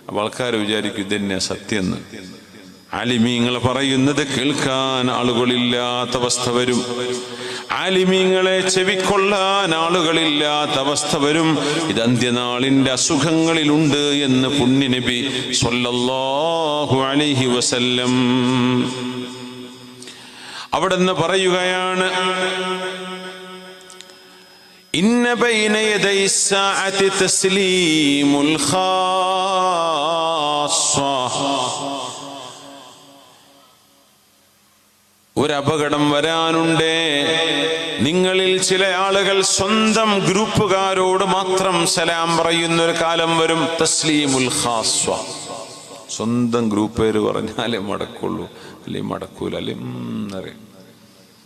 അപ്പോൾ ആൾക്കാർ വിചാരിക്കും ഇതന്നെ സത്യം എന്ന്. ആലിമീങ്ങൾ പറയുന്നത് കേൾക്കാൻ ആളുകളില്ലാത്ത അവസ്ഥ വരും. ആലിമീങ്ങളെ ചെവിക്കൊള്ളാൻ ആളുകളില്ലാത്ത അവസ്ഥ വരും. ഇത് അന്ത്യനാളിന്റെ അസുഖങ്ങളിലുണ്ട് എന്ന് പുണ്യനബി സ്വല്ലല്ലാഹു അലൈഹി വസല്ലം അവിടുന്ന് പറയുകയാണ്, ഇന്ന ബൈന യദൈ സ്സാഅതി തസ്ലീമുൽ ഖാസ്സ. ഒരപകടം വരാനുണ്ട്. നിങ്ങളിൽ ചില ആളുകൾ സ്വന്തം ഗ്രൂപ്പുകാരോട് മാത്രം സലാം പറയുന്ന ഒരു കാലം വരും. തസ്ലീമുൽ ഖാസ്സ. സ്വന്തം ഗ്രൂപ്പേര് പറഞ്ഞാലേ മടക്കുള്ളൂ, അല്ലെങ്കിൽ മടക്കൂല, അല്ലേ